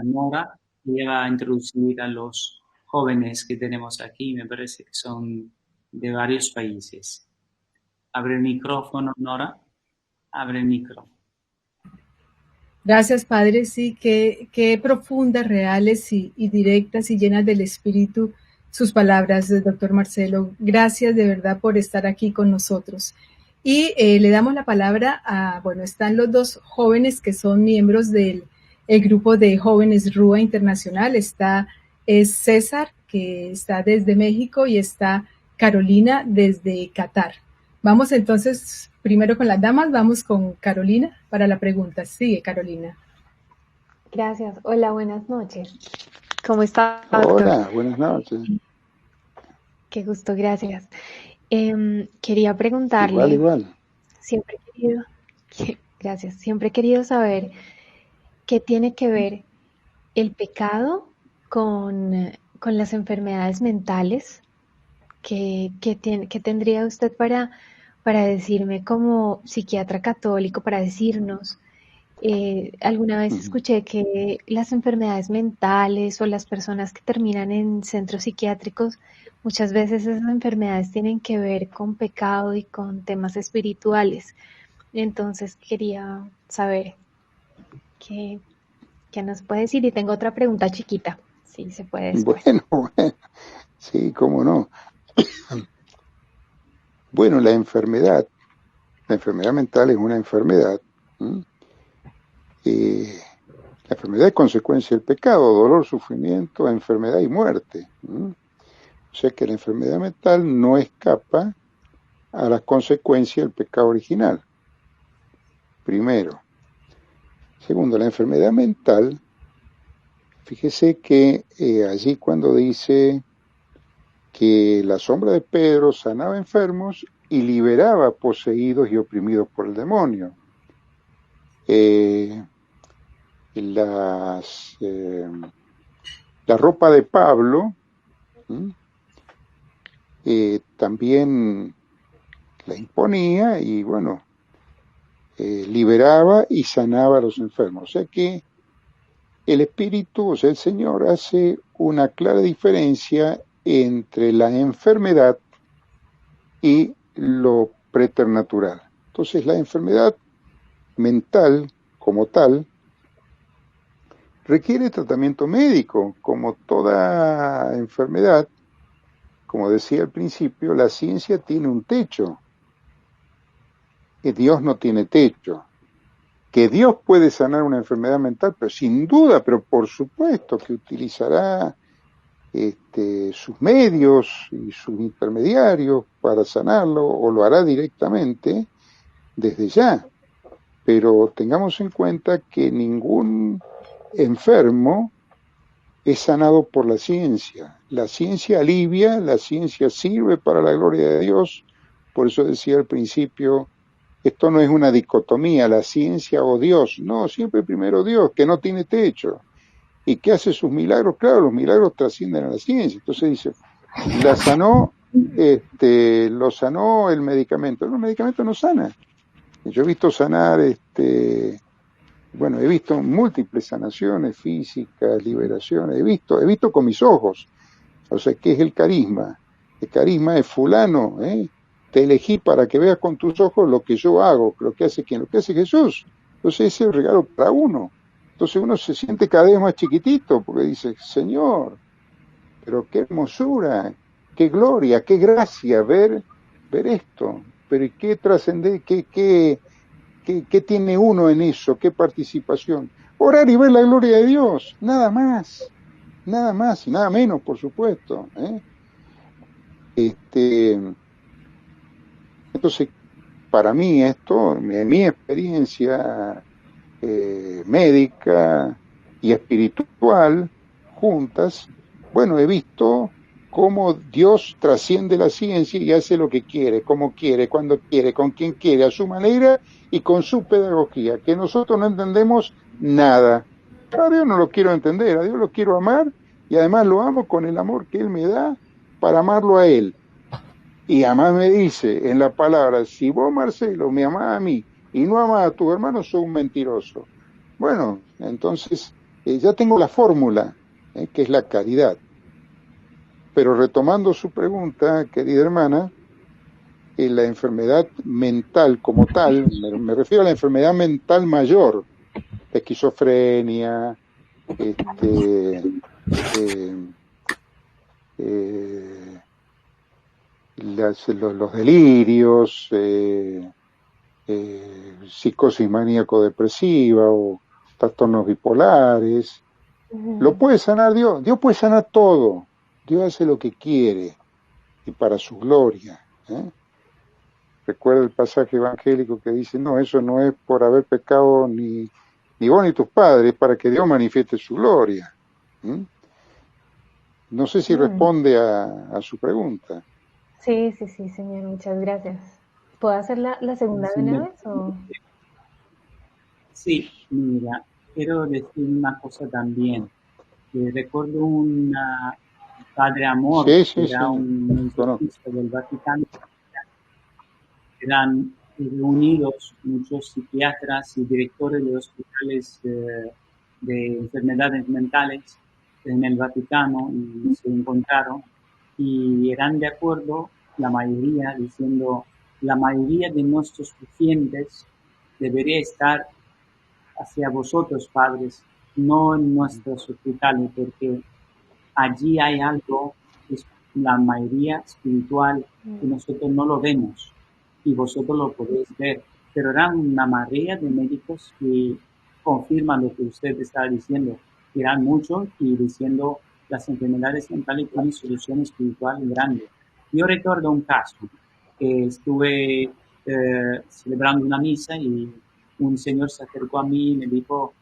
Nora, que va a introducir a los jóvenes que tenemos aquí, me parece que son de varios países. Abre el micrófono, Nora, abre el micrófono. Gracias, Padre, sí, qué profundas, reales y directas y llenas del Espíritu sus palabras, doctor Marcelo. Gracias de verdad por estar aquí con nosotros. Y le damos la palabra están los dos jóvenes que son miembros del grupo de jóvenes RUA Internacional. Es César, que está desde México, y está Carolina desde Qatar. Vamos entonces primero con las damas, vamos con Carolina para la pregunta. Sigue, Carolina. Gracias. Hola, buenas noches. ¿Cómo está, doctor? Hola, buenas noches. Qué gusto, gracias. Quería preguntarle, Igual. siempre he querido, gracias, siempre he querido saber qué tiene que ver el pecado con las enfermedades mentales. ¿Qué tendría usted para decirme como psiquiatra católico, para decirnos? Alguna vez escuché que las enfermedades mentales o las personas que terminan en centros psiquiátricos, muchas veces esas enfermedades tienen que ver con pecado y con temas espirituales. Entonces quería saber qué nos puede decir. Y tengo otra pregunta chiquita, si se puede después. Bueno, sí, cómo no. Bueno, la enfermedad mental es una enfermedad. La enfermedad es consecuencia del pecado, dolor, sufrimiento, enfermedad y muerte. O sea que la enfermedad mental no escapa a las consecuencias del pecado original. Primero. Segundo, la enfermedad mental, fíjese que allí cuando dice que la sombra de Pedro sanaba enfermos y liberaba poseídos y oprimidos por el demonio. La ropa de Pablo también la imponía y bueno, liberaba y sanaba a los enfermos. O sea que el Espíritu, o sea, el Señor hace una clara diferencia entre la enfermedad y lo preternatural. Entonces la enfermedad mental como tal requiere tratamiento médico, como toda enfermedad. Como decía al principio, la ciencia tiene un techo, que Dios no tiene techo. Que Dios puede sanar una enfermedad mental, pero sin duda, pero por supuesto que utilizará sus medios y sus intermediarios para sanarlo, o lo hará directamente desde ya. Pero tengamos en cuenta que ningún enfermo es sanado por la ciencia. La ciencia alivia, la ciencia sirve para la gloria de Dios. Por eso decía al principio, esto no es una dicotomía, la ciencia o Dios. No, siempre primero Dios, que no tiene techo. ¿Y que hace sus milagros? Claro, los milagros trascienden a la ciencia. Entonces dice, lo sanó el medicamento. El medicamento no sana. Yo he visto sanar, he visto múltiples sanaciones físicas, liberaciones, he visto con mis ojos. O sea, ¿qué es el carisma? El carisma es fulano, te elegí para que veas con tus ojos lo que yo hago, lo que hace quién, lo que hace Jesús. Entonces ese es el regalo para uno. Entonces uno se siente cada vez más chiquitito, porque dice, Señor, pero qué hermosura, qué gloria, qué gracia ver esto. Pero ¿qué trascende, qué tiene uno en eso? ¿Qué participación? Orar y ver la gloria de Dios, nada más y nada menos, por supuesto. Entonces, para mí esto, en mi experiencia médica y espiritual juntas, bueno, he visto cómo Dios trasciende la ciencia y hace lo que quiere, como quiere, cuando quiere, con quien quiere, a su manera y con su pedagogía, que nosotros no entendemos nada. A Dios no lo quiero entender, a Dios lo quiero amar y además lo amo con el amor que Él me da para amarlo a Él. Y además me dice en la palabra, si vos, Marcelo, me amás a mí y no amás a tus hermanos, sos un mentiroso. Bueno, entonces ya tengo la fórmula, que es la caridad. Pero retomando su pregunta, querida hermana, la enfermedad mental como tal, me refiero a la enfermedad mental mayor, la esquizofrenia, los delirios, psicosis maníaco-depresiva o trastornos bipolares. Lo puede sanar Dios. Dios puede sanar todo. Dios hace lo que quiere. y para su gloria. Recuerda el pasaje evangélico que dice, no, eso no es por haber pecado ni vos ni tus padres, para que Dios manifieste su gloria. No sé si responde a su pregunta. Sí, señor, muchas gracias. ¿Puedo hacer la segunda de una vez? O... Sí, mira, quiero decir una cosa también. Recuerdo un padre Amor, que era un exorcista del Vaticano. Eran reunidos muchos psiquiatras y directores de hospitales de enfermedades mentales en el Vaticano y se encontraron y eran de acuerdo, la mayoría, diciendo, la mayoría de nuestros pacientes debería estar hacia vosotros, padres, no en nuestros hospitales, porque allí hay algo, es la mayoría espiritual, que nosotros no lo vemos y vosotros lo podéis ver. Pero eran una marea de médicos que confirman lo que usted está diciendo. Eran muchos y diciendo las enfermedades mentales tienen solución espiritual grande. Yo recuerdo un caso que estuve celebrando una misa y un señor se acercó a mí y me dijo,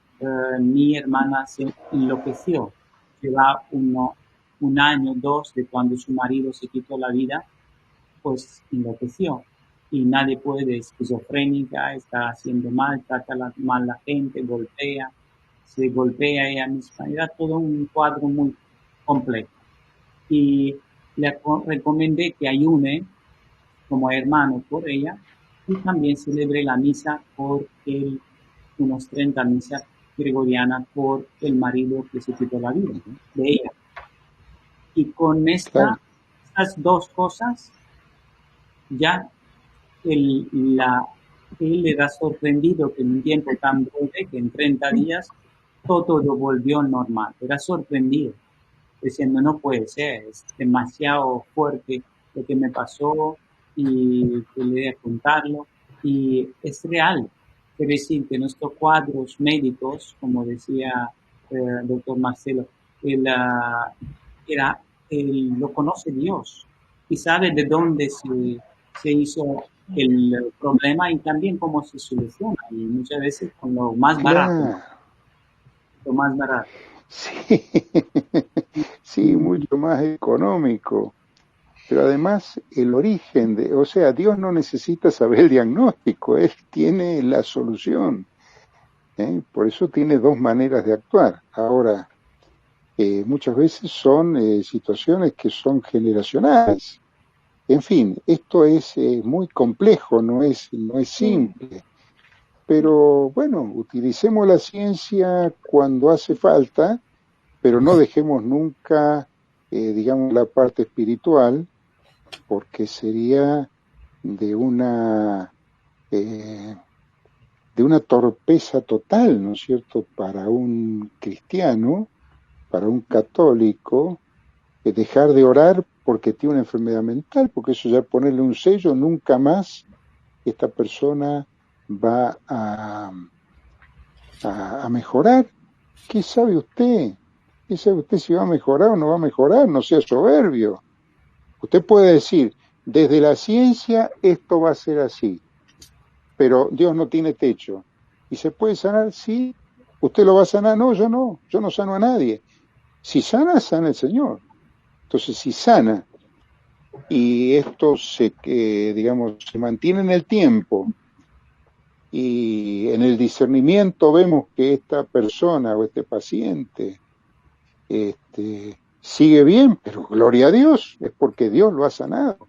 mi hermana se enloqueció. Lleva un año, 2 de cuando su marido se quitó la vida, pues enloqueció. Y nadie puede, es esquizofrénica, está haciendo mal, trata mal la gente, se golpea ella misma. Era todo un cuadro muy complejo. Y le recomendé que ayune como hermano por ella y también celebre la misa por unos 30 misas gregorianas por el marido que se quitó la vida de ella. Y con estas dos cosas, ya él le da sorprendido que en un tiempo tan breve, que en 30 días, todo lo volvió normal. Era sorprendido, diciendo, no puede ser, es demasiado fuerte lo que me pasó y quería contarlo. Y es real. Quiere decir que nuestros cuadros médicos, como decía el doctor Marcelo, él lo conoce Dios y sabe de dónde se hizo el problema y también cómo se soluciona. Y muchas veces con lo más barato. ¿No? Lo más barato. Sí, sí, mucho más económico. Pero además el origen, o sea, Dios no necesita saber el diagnóstico, Él tiene la solución. Por eso tiene dos maneras de actuar. Ahora, muchas veces son situaciones que son generacionales. En fin, esto es muy complejo, no es simple. Pero bueno, utilicemos la ciencia cuando hace falta, pero no dejemos nunca, digamos, la parte espiritual, porque sería de una torpeza total, ¿no es cierto?, para un cristiano, para un católico, dejar de orar porque tiene una enfermedad mental, porque eso ya ponerle un sello, nunca más esta persona va a mejorar. ¿Qué sabe usted? ¿Qué sabe usted si va a mejorar o no va a mejorar? No sea soberbio. Usted puede decir, desde la ciencia esto va a ser así, pero Dios no tiene techo. ¿Y se puede sanar? Sí. ¿Usted lo va a sanar? No, yo no sano a nadie. Si sana, sana el Señor. Entonces, si sana y esto se mantiene en el tiempo y en el discernimiento vemos que esta persona o este paciente sigue bien, pero gloria a Dios, es porque Dios lo ha sanado.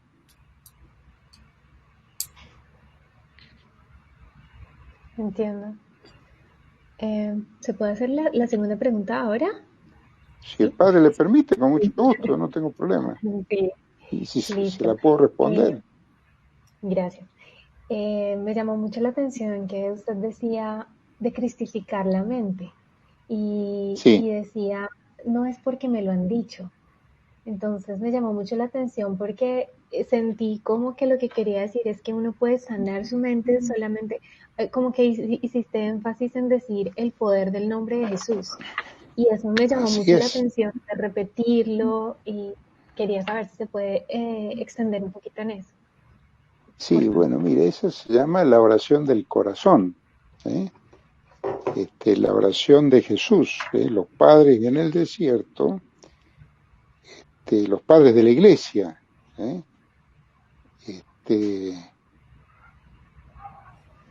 Entiendo. ¿Se puede hacer la segunda pregunta ahora? Si el Padre le permite, con mucho gusto, no tengo problema. Sí. Y si se la puedo responder. Gracias. Me llamó mucho la atención que usted decía de cristificar la mente y decía, no es porque me lo han dicho. Entonces me llamó mucho la atención porque sentí como que lo que quería decir es que uno puede sanar su mente solamente, como que hiciste énfasis en decir el poder del nombre de Jesús. Y eso me llamó mucho la atención, de repetirlo y quería saber si se puede extender un poquito en eso. Sí, bueno, mire, esa se llama la oración del corazón, ¿eh? La oración de Jesús, los padres en el desierto, los padres de la iglesia, ¿eh?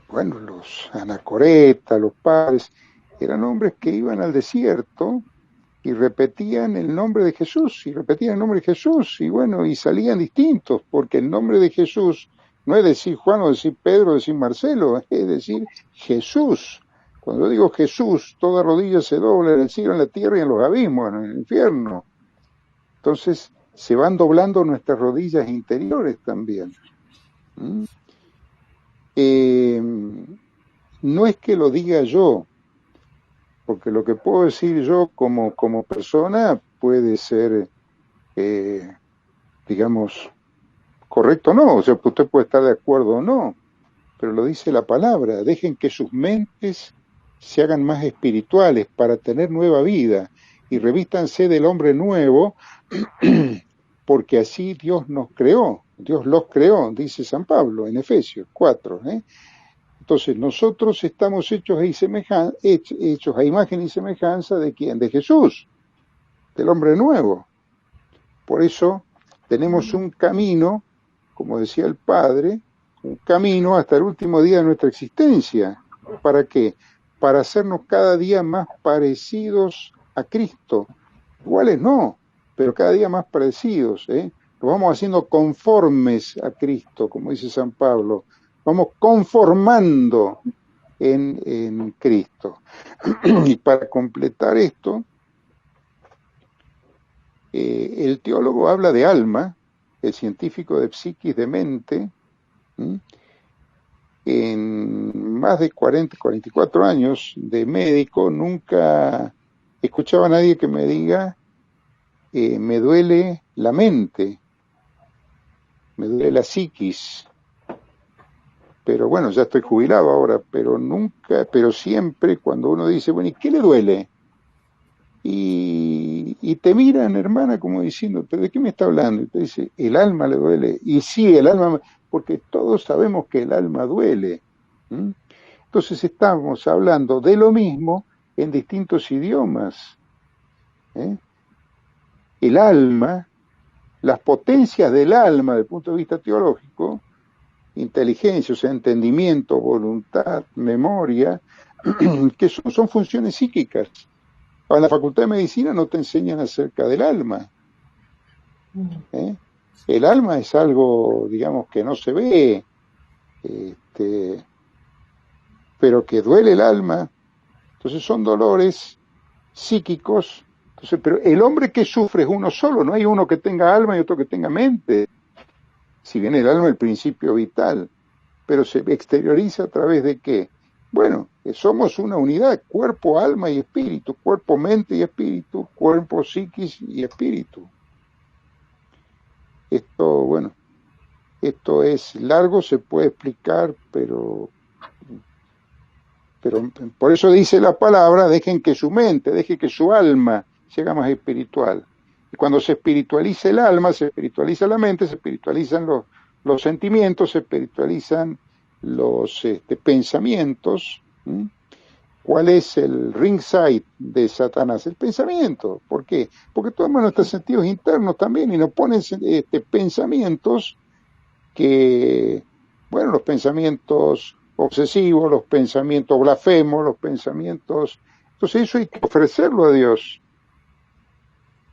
Bueno, los anacoretas, los padres, eran hombres que iban al desierto y repetían el nombre de Jesús, y repetían el nombre de Jesús, y bueno, y salían distintos, porque el nombre de Jesús no es decir Juan o decir Pedro o decir Marcelo, es decir Jesús. Cuando yo digo Jesús, toda rodilla se dobla en el cielo, en la tierra y en los abismos, en el infierno. Entonces se van doblando nuestras rodillas interiores también. No es que lo diga yo, porque lo que puedo decir yo como persona puede ser, digamos, correcto o no, o sea, usted puede estar de acuerdo o no, pero lo dice la palabra, dejen que sus mentes se hagan más espirituales para tener nueva vida y revístanse del hombre nuevo, porque así Dios nos creó, Dios los creó, dice San Pablo en Efesios 4, Entonces nosotros estamos hechos a imagen y semejanza de ¿quién? De Jesús, del hombre nuevo. Por eso tenemos un camino, como decía el Padre, un camino hasta el último día de nuestra existencia. ¿Para qué? Para hacernos cada día más parecidos a Cristo. Iguales no, pero cada día más parecidos, Nos vamos haciendo conformes a Cristo, como dice San Pablo. Vamos conformando en Cristo. Y para completar esto, el teólogo habla de alma, el científico de psiquis de mente, en más de 44 años de médico, nunca escuchaba a nadie que me diga, me duele la mente, me duele la psiquis, pero bueno, ya estoy jubilado ahora, pero siempre cuando uno dice, bueno, ¿y qué le duele? Y te miran, hermana, como diciendo, ¿pero de qué me está hablando? Y te dice, el alma le duele. Y sí, el alma, porque todos sabemos que el alma duele. Entonces estamos hablando de lo mismo en distintos idiomas. El alma, las potencias del alma, desde el punto de vista teológico, inteligencia, o sea, entendimiento, voluntad, memoria, que son funciones psíquicas. En la Facultad de Medicina no te enseñan acerca del alma. El alma es algo, digamos, que no se ve, pero que duele el alma. Entonces son dolores psíquicos. Entonces, pero el hombre que sufre es uno solo, no hay uno que tenga alma y otro que tenga mente. Si bien el alma es el principio vital, pero se exterioriza a través de ¿qué? Bueno, somos una unidad, cuerpo, alma y espíritu, cuerpo, mente y espíritu, cuerpo, psiquis y espíritu. Esto es largo, se puede explicar, pero por eso dice la palabra, dejen que su mente, dejen que su alma se haga más espiritual. Y cuando se espiritualiza el alma, se espiritualiza la mente, se espiritualizan los sentimientos, se espiritualizan los pensamientos. ¿Cuál es el ringside de Satanás? El pensamiento. ¿Por qué? Porque tomamos nuestros sentidos internos también y nos ponen pensamientos que, bueno, los pensamientos obsesivos, los pensamientos blasfemos, los pensamientos... Entonces eso hay que ofrecerlo a Dios.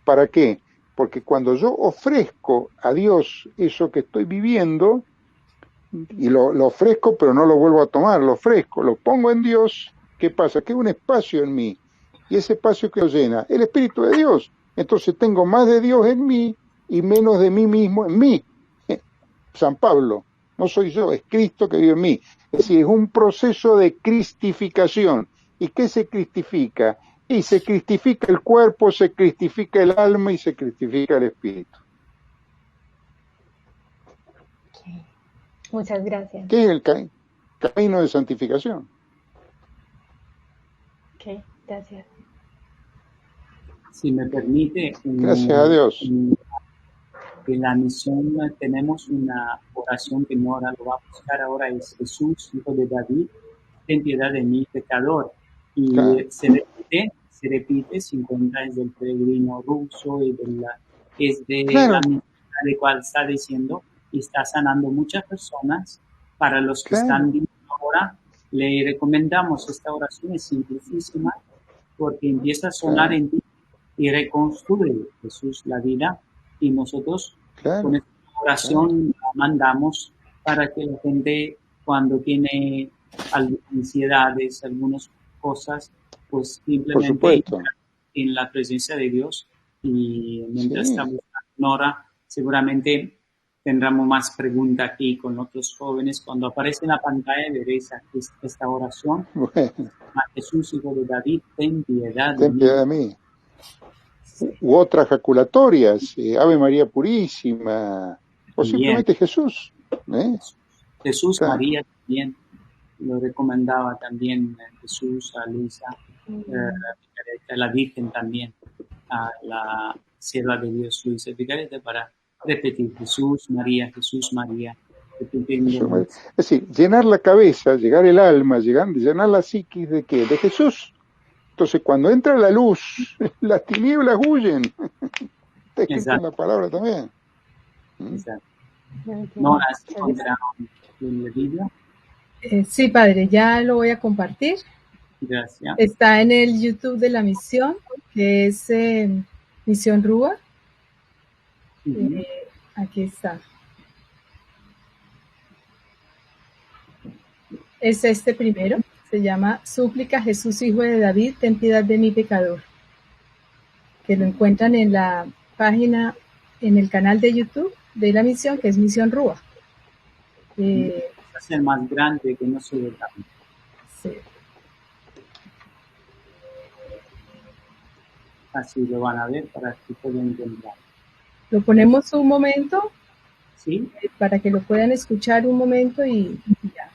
¿Para qué? Porque cuando yo ofrezco a Dios eso que estoy viviendo, y lo ofrezco, pero no lo vuelvo a tomar, lo ofrezco, lo pongo en Dios, ¿qué pasa? Que hay un espacio en mí, y ese espacio que lo llena, el Espíritu de Dios. Entonces tengo más de Dios en mí y menos de mí mismo en mí. San Pablo, no soy yo, es Cristo que vive en mí. Es decir, es un proceso de cristificación. ¿Y qué se cristifica? Y se cristifica el cuerpo, se cristifica el alma y se cristifica el espíritu. Okay. Muchas gracias. ¿Qué es el camino de santificación? Ok, gracias. Si me permite, Gracias a Dios. En la misión tenemos una oración que Nora lo va a buscar ahora, es Jesús, hijo de David, ten piedad de mí, pecador. Y Claro. se repite, 50 es del peregrino ruso y es de Claro. la misión de cual está diciendo, y está sanando muchas personas. Para los que Claro. están viendo ahora, le recomendamos esta oración, es simplísima, porque empieza a sonar Claro. en ti y reconstruye Jesús la vida, y nosotros Claro. con esta oración la mandamos para que la gente, cuando tiene algunas ansiedades, algunas cosas, pues Por simplemente supuesto. entra en la presencia de Dios. Y mientras Sí. está buscando Nora, seguramente tendremos más preguntas aquí con otros jóvenes. Cuando aparece en la pantalla veréis aquí esta oración. Bueno, A Jesús, hijo de David, ten piedad de ten mí. piedad de mí. U otras jaculatorias, Ave María Purísima, o También simplemente Jesús. ¿Eh? Jesús, Claro. María también lo recomendaba también Jesús, a Luisa, a la Virgen también, a la sierva de Dios Luisa Vigareta, para repetir Jesús, María, repitiendo Jesús, María. Es decir, llenar la cabeza, llegar el alma, llenar la psiquis de qué? De Jesús. Entonces, cuando entra la luz, las tinieblas huyen. Está escrito en Exacto, la palabra también. exacto. Entiendo. No has Muchas gracias. encontrado el vídeo. Sí, padre, ya lo voy a compartir. Gracias. Está en el YouTube de la misión, que es Misión Rúa. Ujú. Aquí está. Es este primero. Se llama Súplica Jesús, hijo de David, ten piedad de mi pecador. Que lo encuentran en la página, en el canal de YouTube de la misión, que es Misión Rúa. Es el más grande que no se ve tanto. Sí. Así lo van a ver para que puedan entender. Lo ponemos un momento ¿Sí? para que lo puedan escuchar un momento y ya.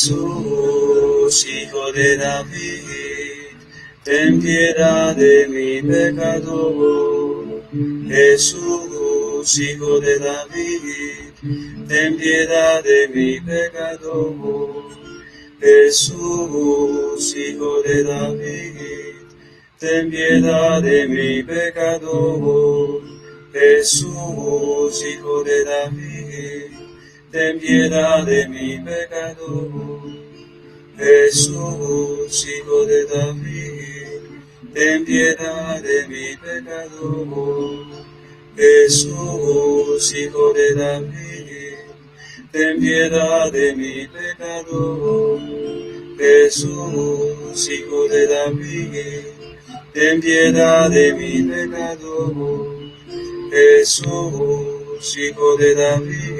Jesús, hijo de David, ten piedad de mi pecador. Jesús, hijo de David, ten piedad de mi pecador. Jesús, hijo de David, ten piedad de mi pecador. Jesús, hijo de David, ten piedad de mi pecador. Jesús, hijo de David, ten piedad de mi pecador. Jesús, hijo de David, ten piedad de mi pecador. Jesús, hijo de David, ten piedad de mi pecador. Jesús, hijo de David,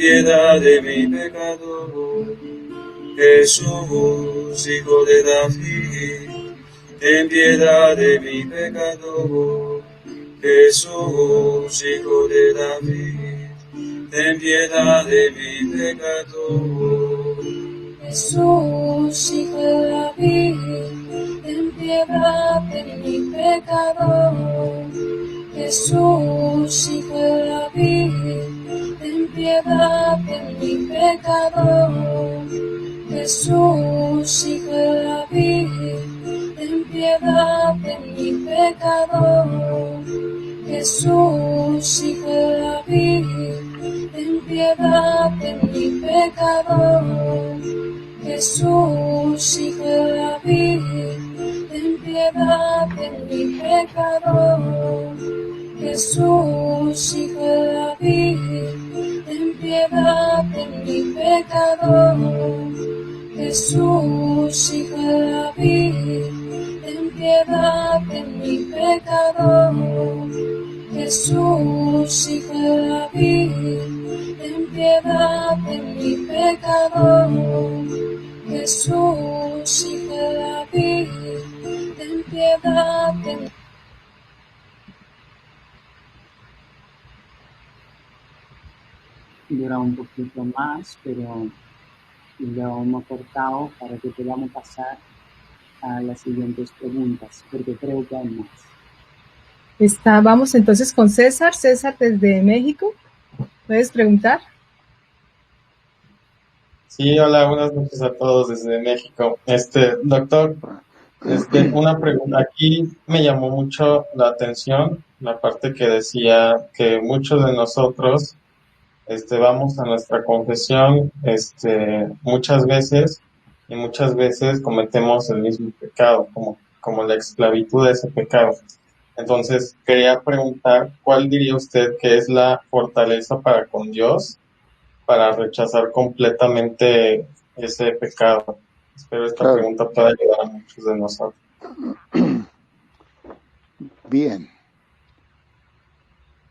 ten piedad de mi pecador. Jesús, hijo de David, ten piedad de mi pecador. Jesús, hijo de David, ten piedad de mi pecador. Jesús, hijo de David, ten piedad de mi pecador. Jesús, hijo de David, ten piedad de mi pecador. Jesús, hijo de David, ten piedad de mi pecador. Jesús, hijo de David, ten piedad de mi pecador. Jesús, hijo de David, ten piedad de mi pecador. Jesús, hijo de David, ten piedad de mi pecador. Jesús, hijo de David, ten piedad de mi pecador. Jesús, hijo de David, ten piedad de mi pecador. Jesús, hijo de David, ten piedad de mi dura un poquito más, pero lo hemos cortado para que podamos pasar a las siguientes preguntas, porque creo que hay más. Vamos entonces con César. César desde México. ¿Puedes preguntar? Sí, hola, buenas noches a todos desde México. Doctor, una pregunta. Aquí me llamó mucho la atención la parte que decía que muchos de nosotros, vamos a nuestra confesión, muchas veces y muchas veces cometemos el mismo pecado, como la esclavitud de ese pecado. Entonces, quería preguntar, ¿cuál diría usted que es la fortaleza para con Dios para rechazar completamente ese pecado? Espero esta pregunta pueda ayudar a muchos de nosotros. Bien.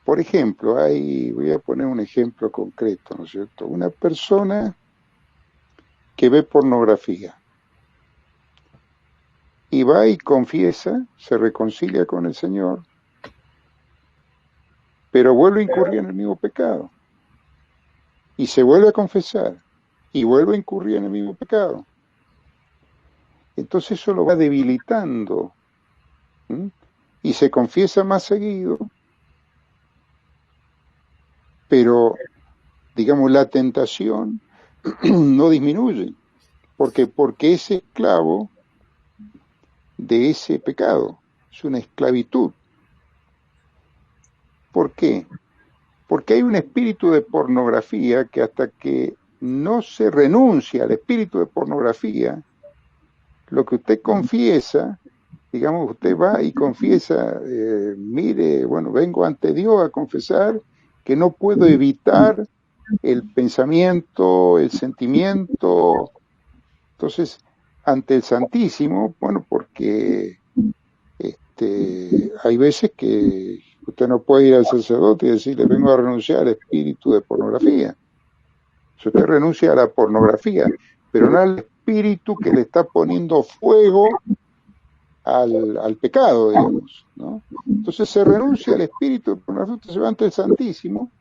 Por ejemplo, voy a poner un ejemplo concreto, ¿no es cierto? Una persona que ve pornografía y va y confiesa, se reconcilia con el Señor, pero vuelve a incurrir en el mismo pecado. Y se vuelve a confesar y vuelve a incurrir en el mismo pecado. Entonces eso lo va debilitando. Y se confiesa más seguido, pero, digamos, la tentación no disminuye. Porque es esclavo de ese pecado. Es una esclavitud. ¿Por qué? Porque hay un espíritu de pornografía que hasta que no se renuncia al espíritu de pornografía, lo que usted confiesa, digamos, usted va y confiesa, mire, bueno, vengo ante Dios a confesar que no puedo evitar el pensamiento, el sentimiento. Entonces, ante el Santísimo, bueno, porque hay veces que usted no puede ir al sacerdote y decirle, vengo a renunciar al espíritu de pornografía. Si usted renuncia a la pornografía, pero no al espíritu que le está poniendo fuego al pecado, digamos, ¿no? Entonces se renuncia al espíritu de pornografía, usted se va ante el Santísimo,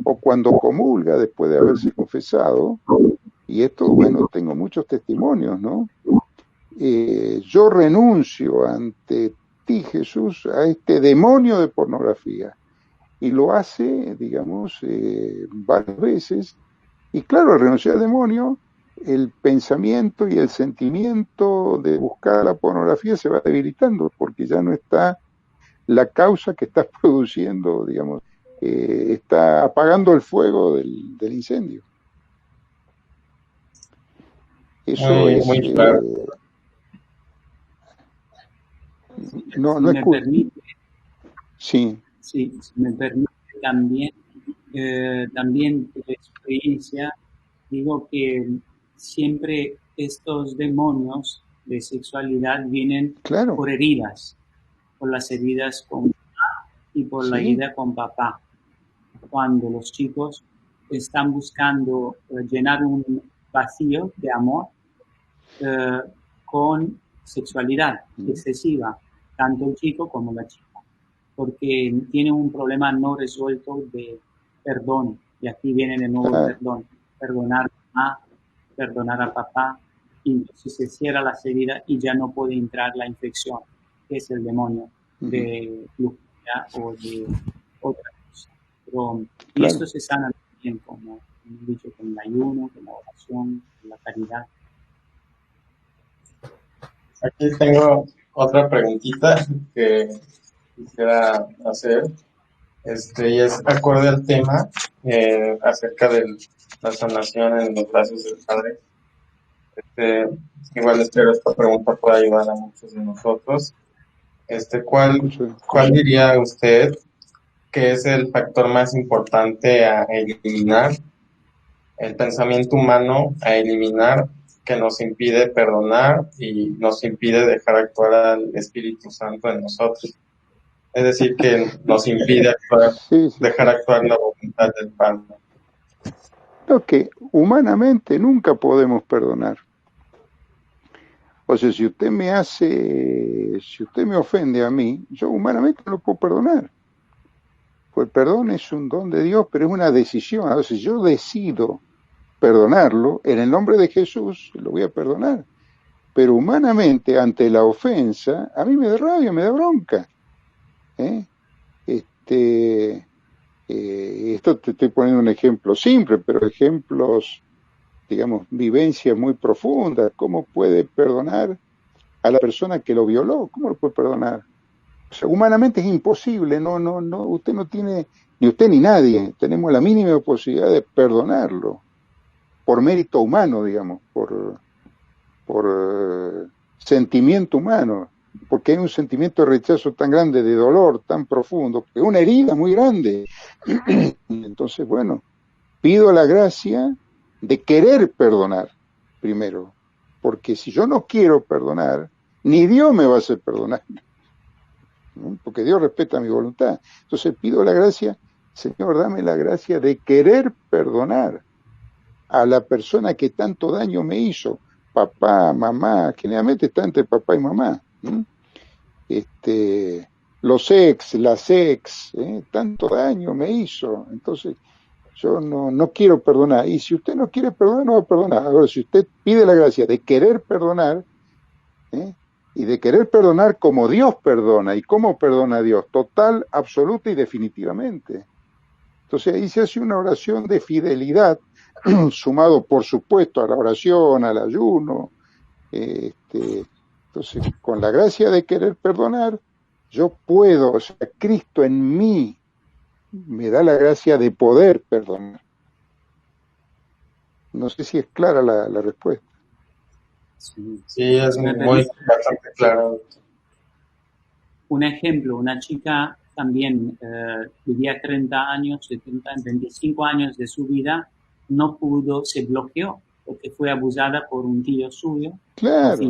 o cuando comulga después de haberse confesado, y esto, bueno, tengo muchos testimonios, ¿no? Yo renuncio ante ti, Jesús, a este demonio de pornografía, y lo hace, digamos, varias veces, y claro, al renunciar al demonio, el pensamiento y el sentimiento de buscar la pornografía se va debilitando, porque ya no está la causa que está produciendo, digamos, está apagando el fuego del incendio. Eso es... muy claro. No me escucho. Permite, sí, si me permite también por experiencia, digo que siempre estos demonios de sexualidad vienen por heridas, por las heridas con mamá y por la herida con papá. Cuando los chicos están buscando llenar un vacío de amor con sexualidad excesiva, tanto el chico como la chica, porque tiene un problema no resuelto de perdón, y aquí viene de nuevo el perdón, perdonar a mamá, perdonar a papá, y entonces se cierra la herida y ya no puede entrar la infección, que es el demonio de lujuria o de otra cosa. Pero, y esto se sana también, como hemos dicho, con el ayuno, con la oración, con la caridad. Aquí tengo otra preguntita que quisiera hacer, y es acorde al tema acerca de la sanación en los brazos del Padre. Igual espero esta pregunta pueda ayudar a muchos de nosotros. ¿Cuál diría usted que es el factor más importante a eliminar, el pensamiento humano a eliminar, que nos impide perdonar y nos impide dejar actuar al Espíritu Santo en nosotros? Es decir, que nos impide actuar, dejar actuar la voluntad del Padre. Lo que humanamente nunca podemos perdonar. O sea, si usted me ofende a mí, yo humanamente no lo puedo perdonar. Pues el perdón es un don de Dios, pero es una decisión. Entonces yo decido perdonarlo, en el nombre de Jesús lo voy a perdonar. Pero humanamente, ante la ofensa, a mí me da rabia, me da bronca. ¿eh? Esto te estoy poniendo un ejemplo simple, pero ejemplos, digamos, vivencias muy profundas. ¿Cómo puede perdonar a la persona que lo violó? ¿Cómo lo puede perdonar? O sea, humanamente es imposible, no, usted no tiene, ni usted ni nadie, tenemos la mínima posibilidad de perdonarlo, por mérito humano, digamos, por sentimiento humano, porque hay un sentimiento de rechazo tan grande, de dolor tan profundo, que es una herida muy grande. Entonces, bueno, pido la gracia de querer perdonar primero, porque si yo no quiero perdonar, ni Dios me va a hacer perdonar, ¿no? Porque Dios respeta mi voluntad. Entonces pido la gracia, Señor, dame la gracia de querer perdonar a la persona que tanto daño me hizo, papá, mamá, generalmente está entre papá y mamá, ¿no? Los ex, las ex, tanto daño me hizo, entonces yo no quiero perdonar, y si usted no quiere perdonar, no va a perdonar. Ahora, si usted pide la gracia de querer perdonar, y de querer perdonar como Dios perdona, y cómo perdona a Dios, total, absoluta y definitivamente. Entonces ahí se hace una oración de fidelidad, sumado por supuesto a la oración, al ayuno. Entonces, con la gracia de querer perdonar, yo puedo, o sea, Cristo en mí me da la gracia de poder perdonar. No sé si es clara la respuesta. Sí, es si me muy permite, bastante claro. un ejemplo, una chica también vivía 30 años, 25 años de su vida, no pudo, se bloqueó porque fue abusada por un tío suyo. Claro.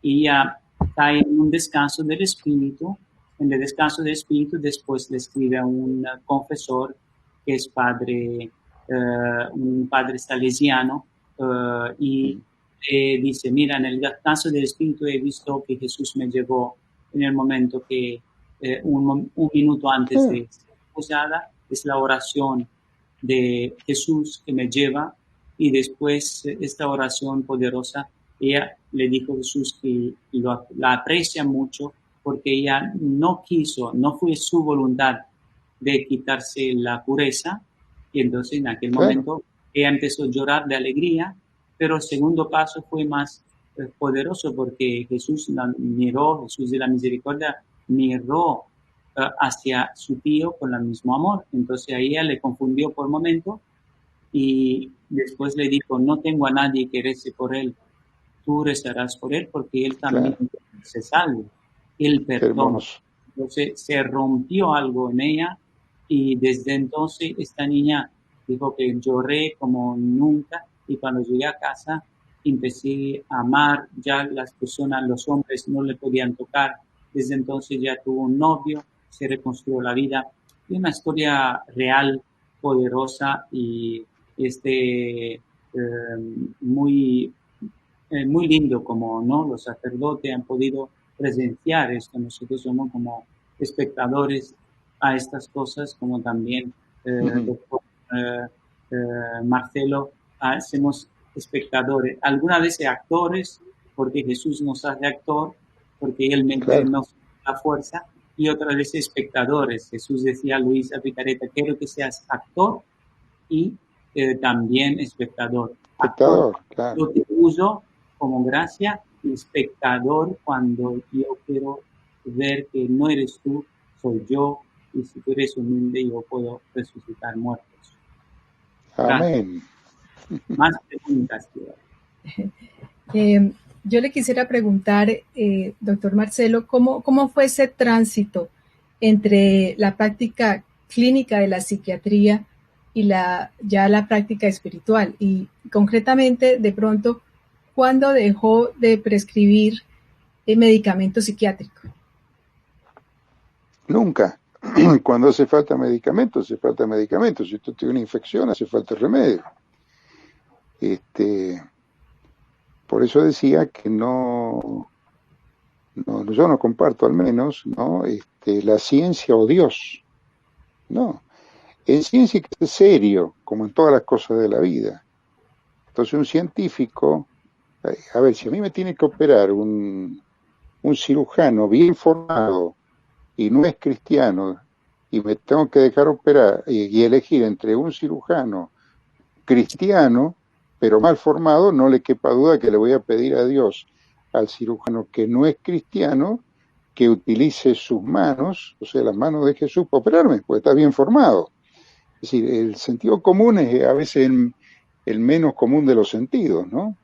Y ella cae en un descanso del espíritu. En el descanso del espíritu después le escribe a un confesor que es padre, un padre salesiano, y dice, mira, en el descanso del espíritu he visto que Jesús me llevó en el momento que un minuto antes de ser acusada, es la oración de Jesús que me lleva, y después esta oración poderosa, ella le dijo a Jesús que la aprecia mucho porque ella no quiso, no fue su voluntad de quitarse la pureza, y entonces en aquel momento ella empezó a llorar de alegría, pero el segundo paso fue más poderoso porque Jesús la miró, Jesús de la misericordia miró hacia su tío con el mismo amor. Entonces a ella le confundió por un momento y después le dijo, no tengo a nadie que rece por él, tú rezarás por él porque él también se salve, él perdona. Entonces se rompió algo en ella y desde entonces esta niña dijo que lloré como nunca, y cuando llegué a casa empecé a amar, ya las personas, los hombres no le podían tocar, desde entonces ya tuvo un novio, se reconstruyó la vida. Es una historia real, poderosa y muy lindo como no los sacerdotes han podido presenciar esto. Nosotros somos como espectadores a estas cosas, como también doctor Marcelo, hacemos espectadores, algunas veces actores, porque Jesús nos hace actor, porque Él mete nos la fuerza, y otras veces espectadores. Jesús decía a Luisa Picareta, quiero que seas actor y también espectador. Espectador, claro. Yo te uso como gracia y espectador cuando yo quiero ver que no eres tú, soy yo, y si tú eres humilde yo puedo resucitar muertos. Amén. Más preguntas. Yo le quisiera preguntar, doctor Marcelo, ¿cómo fue ese tránsito entre la práctica clínica de la psiquiatría y la práctica espiritual? Y concretamente, de pronto, ¿cuándo dejó de prescribir medicamento psiquiátrico? Nunca. Cuando hace falta medicamento, hace falta medicamento. Si usted tiene una infección, hace falta remedio. Por eso decía que yo no comparto al menos, ¿no? La ciencia o Dios. No. En ciencia hay que ser serio, como en todas las cosas de la vida. Entonces un científico, a ver, si a mí me tiene que operar un cirujano bien formado y no es cristiano, y me tengo que dejar operar y elegir entre un cirujano cristiano, pero mal formado, no le quepa duda que le voy a pedir a Dios al cirujano que no es cristiano, que utilice sus manos, o sea, las manos de Jesús para operarme, porque está bien formado. Es decir, el sentido común es a veces el menos común de los sentidos, ¿no?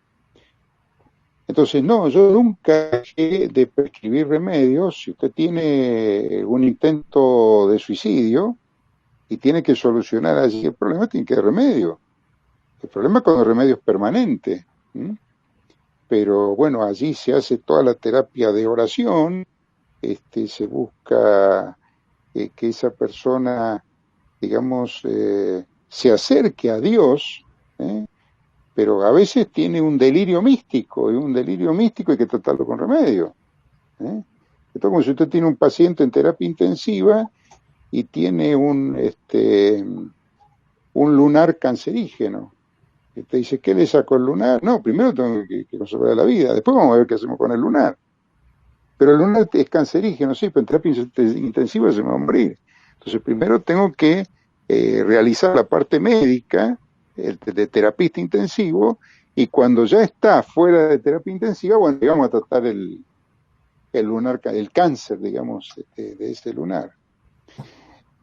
Entonces, no, yo nunca dejé de prescribir remedios. Si usted tiene un intento de suicidio y tiene que solucionar allí el problema, tiene que dar remedio. El problema es cuando el remedio es permanente. ¿Mm? Pero bueno, allí se hace toda la terapia de oración, se busca que esa persona, digamos, se acerque a Dios, pero a veces tiene un delirio místico, y un delirio místico hay que tratarlo con remedio. Esto es como si usted tiene un paciente en terapia intensiva y tiene un lunar cancerígeno. Y te dice, ¿qué le saco el lunar? No, primero tengo que conservar la vida, después vamos a ver qué hacemos con el lunar. Pero el lunar es cancerígeno, sí, pero en terapia intensiva se me va a morir. Entonces primero tengo que realizar la parte médica de terapista intensivo, y cuando ya está fuera de terapia intensiva, bueno, vamos a tratar el lunar, el cáncer, digamos, de ese lunar.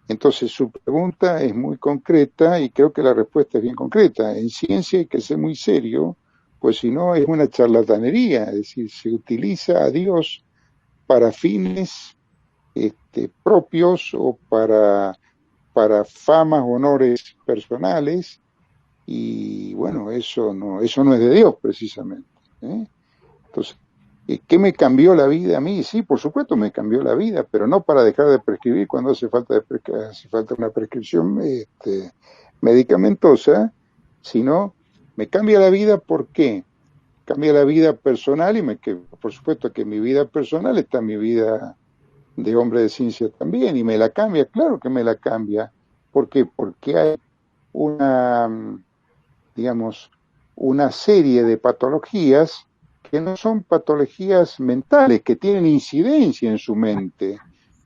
Entonces su pregunta es muy concreta y creo que la respuesta es bien concreta. En ciencia hay que ser muy serio, pues si no es una charlatanería, es decir, se utiliza a Dios para fines propios o para famas, honores personales, y bueno, eso no es de Dios precisamente. Entonces, ¿qué me cambió la vida a mí? Sí, por supuesto me cambió la vida, pero no para dejar de prescribir cuando hace falta una prescripción medicamentosa, sino me cambia la vida. ¿Por qué? Cambia la vida personal por supuesto que mi vida personal está en mi vida de hombre de ciencia también, y me la cambia, claro que me la cambia. ¿Por qué? Porque hay digamos, una serie de patologías que no son patologías mentales, que tienen incidencia en su mente,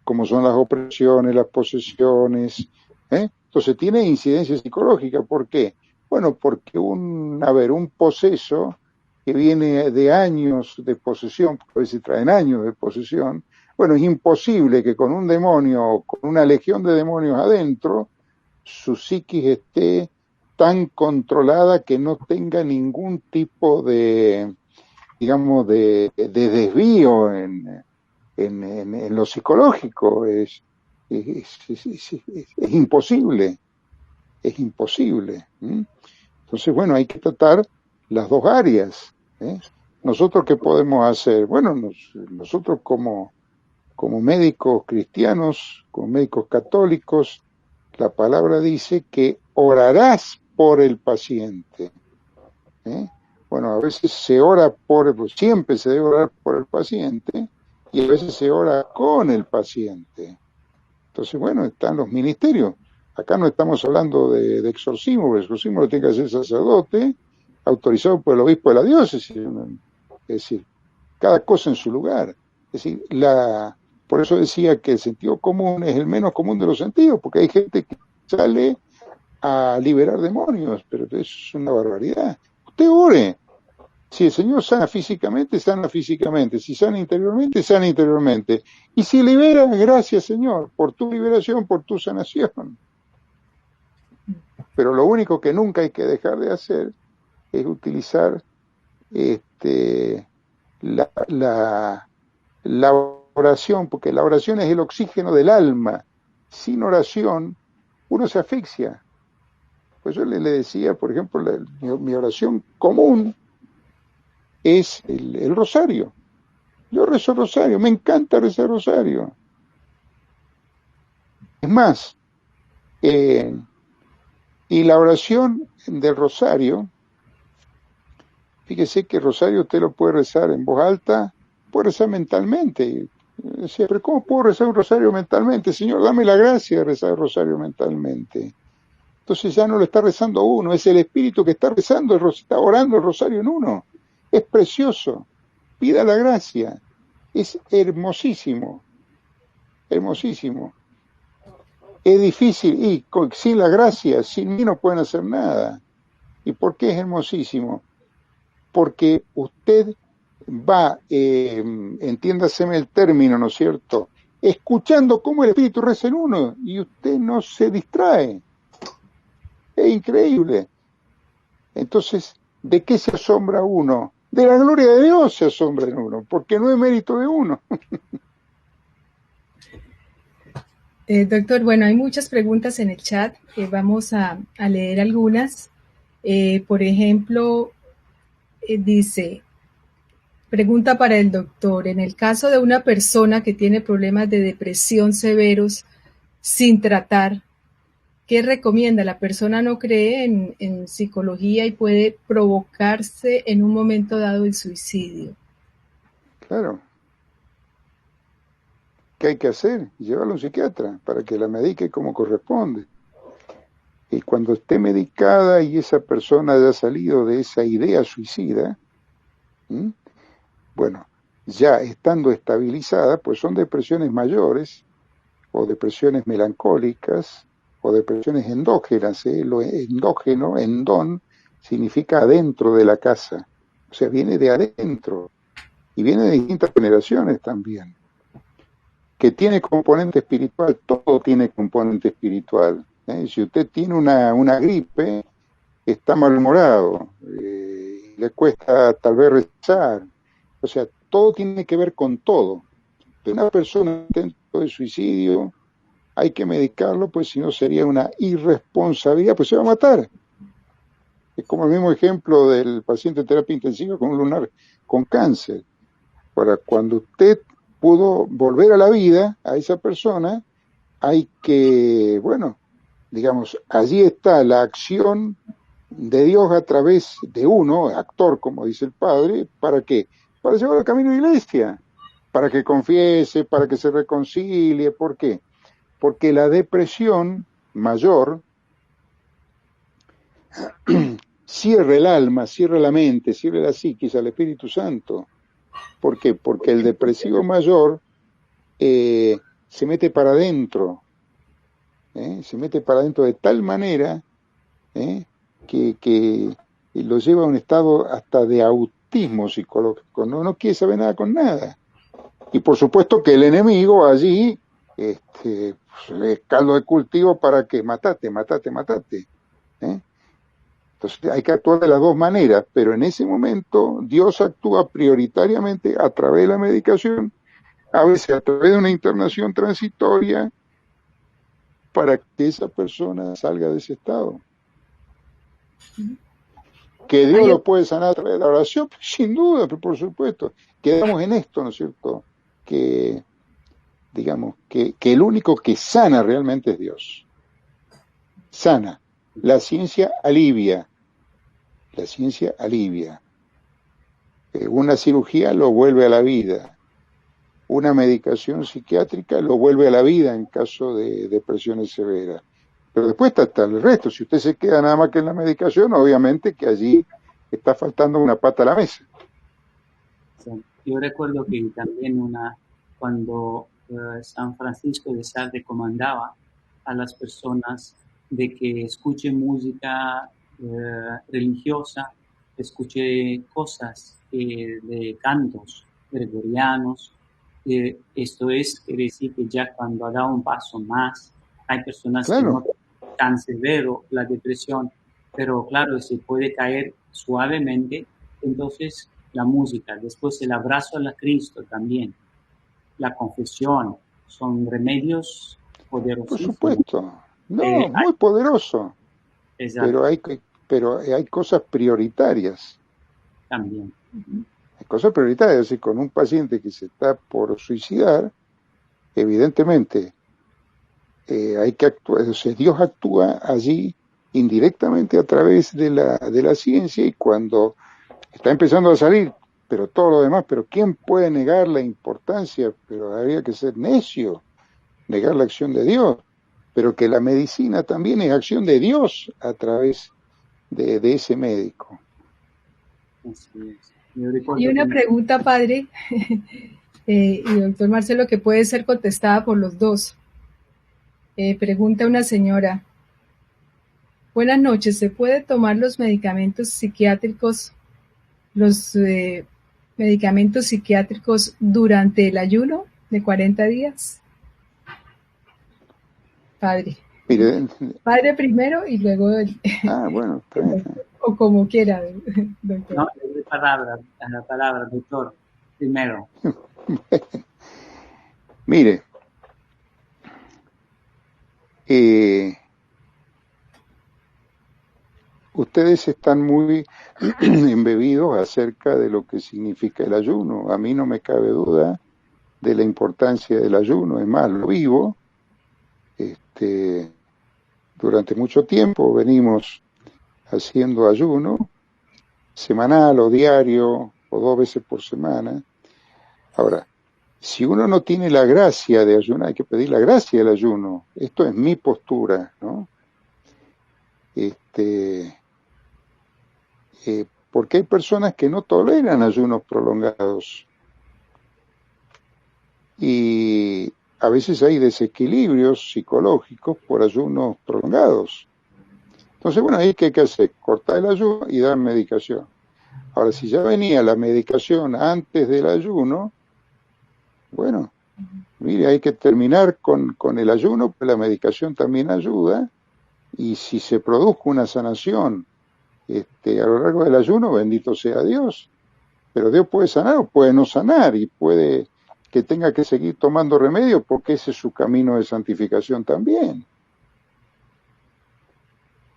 como son las opresiones, las posesiones, Entonces tiene incidencia psicológica. ¿Por qué? Bueno, porque un poseso que viene de años de posesión, a veces traen años de posesión, bueno, es imposible que con un demonio, con una legión de demonios adentro, su psiquis esté tan controlada que no tenga ningún tipo de, digamos, de desvío en lo psicológico. Es imposible, es imposible. Entonces, bueno, hay que tratar las dos áreas. ¿Nosotros qué podemos hacer? Bueno, nosotros como médicos cristianos, como médicos católicos, la palabra dice que orarás por el paciente. Bueno, a veces se ora siempre se debe orar por el paciente, y a veces se ora con el paciente. Entonces, bueno, están los ministerios. Acá no estamos hablando de exorcismo, el exorcismo lo tiene que hacer el sacerdote, autorizado por el obispo de la diócesis. Es decir, cada cosa en su lugar. Es decir, por eso decía que el sentido común es el menos común de los sentidos, porque hay gente que sale a liberar demonios, pero eso es una barbaridad. Usted ore. Si el Señor sana físicamente, sana físicamente. Si sana interiormente, sana interiormente. Y si libera, gracias Señor, por tu liberación, por tu sanación. Pero lo único que nunca hay que dejar de hacer es utilizar la oración, porque la oración es el oxígeno del alma. Sin oración, uno se asfixia. Pues yo le decía, por ejemplo, mi oración común es el rosario. Yo rezo rosario, me encanta rezar rosario. Es más, y la oración del rosario, fíjese que el rosario usted lo puede rezar en voz alta, puede rezar mentalmente. Decía, pero ¿cómo puedo rezar un rosario mentalmente? Señor, dame la gracia de rezar el rosario mentalmente. Entonces ya no lo está rezando uno, es el espíritu que está rezando, está orando el rosario en uno. Es precioso. Pida la gracia. Es hermosísimo. Hermosísimo. Es difícil y sin la gracia, sin mí no pueden hacer nada. ¿Y por qué es hermosísimo? Porque usted va, entiéndaseme el término, ¿no es cierto?, escuchando cómo el espíritu reza en uno y usted no se distrae. Es increíble. Entonces, ¿de qué se asombra uno? De la gloria de Dios se asombra en uno, porque no es mérito de uno. Doctor, bueno, hay muchas preguntas en el chat. Vamos a leer algunas. Por ejemplo, dice, pregunta para el doctor, en el caso de una persona que tiene problemas de depresión severos sin tratar, ¿qué recomienda? La persona no cree en psicología y puede provocarse en un momento dado el suicidio. Claro. ¿Qué hay que hacer? Llevarlo a un psiquiatra para que la medique como corresponde. Y cuando esté medicada y esa persona haya salido de esa idea suicida, bueno, ya estando estabilizada, pues son depresiones mayores o depresiones melancólicas o depresiones endógenas. Lo endógeno, endón, significa adentro de la casa. O sea, viene de adentro y viene de distintas generaciones también. Que tiene componente espiritual, todo tiene componente espiritual. Si usted tiene una gripe, está malhumorado, le cuesta tal vez rezar. O sea, todo tiene que ver con todo. De una persona en intento de suicidio, hay que medicarlo, pues si no sería una irresponsabilidad, pues se va a matar. Es como el mismo ejemplo del paciente en terapia intensiva con un lunar con cáncer. Ahora, cuando usted pudo volver a la vida a esa persona, hay que, bueno, digamos, allí está la acción de Dios a través de uno, actor, como dice el Padre, ¿para qué? Para llevar al camino de la iglesia, para que confiese, para que se reconcilie. ¿Por qué? Porque la depresión mayor cierra el alma, cierra la mente, cierra la psiquis al Espíritu Santo. ¿Por qué? Porque el depresivo mayor se mete para adentro, se mete para adentro de tal manera que lo lleva a un estado hasta de autismo psicológico, no quiere saber nada con nada. Y por supuesto que el enemigo allí es caldo de cultivo para que matate. Entonces hay que actuar de las dos maneras, pero en ese momento Dios actúa prioritariamente a través de la medicación, a veces a través de una internación transitoria, para que esa persona salga de ese estado. Que Dios lo puede sanar a través de la oración, sin duda, pero por supuesto. Quedamos en esto, ¿no es cierto? Que, digamos, que el único que sana realmente es Dios. Sana. La ciencia alivia. Una cirugía lo vuelve a la vida. Una medicación psiquiátrica lo vuelve a la vida en caso de depresiones severas. Pero después está el resto. Si usted se queda nada más que en la medicación, obviamente que allí está faltando una pata a la mesa. Sí. Yo recuerdo que también cuando San Francisco de Sales recomendaba a las personas de que escuchen música religiosa, escuche cosas de cantos gregorianos. Esto quiere decir que ya cuando ha dado un paso más, hay personas que no tan severo la depresión, pero claro, se puede caer suavemente. Entonces la música, después el abrazo a Cristo también, la confesión, son remedios poderosos. Por supuesto, muy poderoso. Exacto. Pero hay cosas prioritarias. También. Hay cosas prioritarias, es decir, con un paciente que se está por suicidar, evidentemente hay que actuar, o sea, Dios actúa allí indirectamente a través de la ciencia, y cuando está empezando a salir pero todo lo demás, pero ¿quién puede negar la importancia? Pero habría que ser necio, negar la acción de Dios, pero que la medicina también es acción de Dios a través de ese médico. Así es. Yo recuerdo Y una que pregunta, padre, y doctor Marcelo, que puede ser contestada por los dos. Pregunta una señora. Buenas noches, ¿se puede tomar los medicamentos psiquiátricos durante el ayuno de 40 días? Padre. Mire, Padre primero y luego bueno, está bien. o como quiera, doctor. no, le doy la palabra, doctor, primero. Mire, ustedes están muy embebidos acerca de lo que significa el ayuno. A mí no me cabe duda de la importancia del ayuno. Es más, lo vivo. Durante mucho tiempo venimos haciendo ayuno, semanal o diario, o 2 veces por semana. Ahora, si uno no tiene la gracia de ayunar, hay que pedir la gracia del ayuno. Esto es mi postura, ¿no? Porque hay personas que no toleran ayunos prolongados. Y a veces hay desequilibrios psicológicos por ayunos prolongados. Entonces, bueno, ahí ¿qué hay que hacer? Cortar el ayuno y dar medicación. Ahora, si ya venía la medicación antes del ayuno, bueno, mire, hay que terminar con el ayuno, pues la medicación también ayuda, y si se produjo una sanación a lo largo del ayuno, bendito sea Dios. Pero Dios puede sanar o puede no sanar, y puede que tenga que seguir tomando remedio porque ese es su camino de santificación también.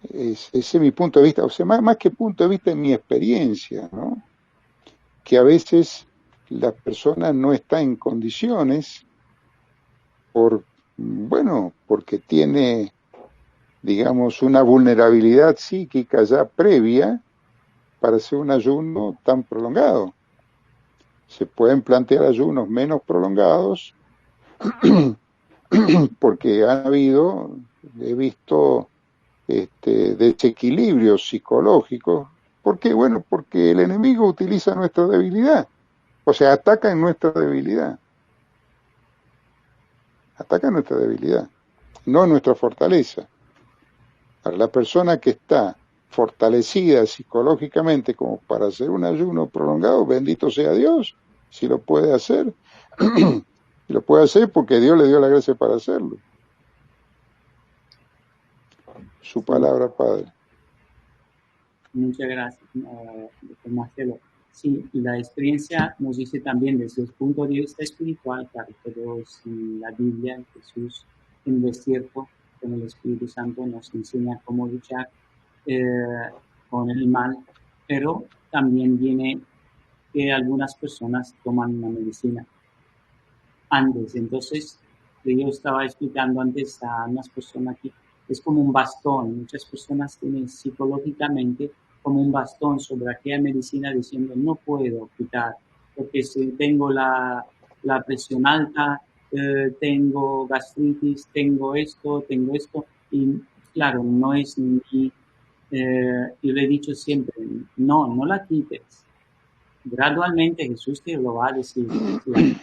Ese es mi punto de vista, o sea, más que punto de vista, es mi experiencia, ¿no? Que a veces la persona no está en condiciones porque tiene, digamos, una vulnerabilidad psíquica ya previa para hacer un ayuno tan prolongado. Se pueden plantear ayunos menos prolongados porque he visto desequilibrios psicológicos. ¿Por qué? Bueno, porque el enemigo utiliza nuestra debilidad, o sea, ataca en nuestra debilidad. Ataca nuestra debilidad, no nuestra fortaleza. Para la persona que está fortalecida psicológicamente como para hacer un ayuno prolongado, bendito sea Dios, si lo puede hacer. Y lo puede hacer porque Dios le dio la gracia para hacerlo. Su palabra, Padre. Muchas gracias, doctor Marcelo. Sí, la experiencia nos dice también desde el punto de vista espiritual, claro, pero en la Biblia, Jesús en el desierto, con el Espíritu Santo, nos enseña cómo luchar con el mal, pero también viene que algunas personas toman una medicina antes. Entonces, yo estaba explicando antes a unas personas que es como un bastón. Muchas personas tienen psicológicamente como un bastón sobre aquella medicina diciendo no puedo quitar, porque si tengo la presión alta, tengo gastritis, tengo esto, y claro, no es ni, yo le he dicho siempre, no la quites. Gradualmente Jesús te lo va a decir, ¿sí?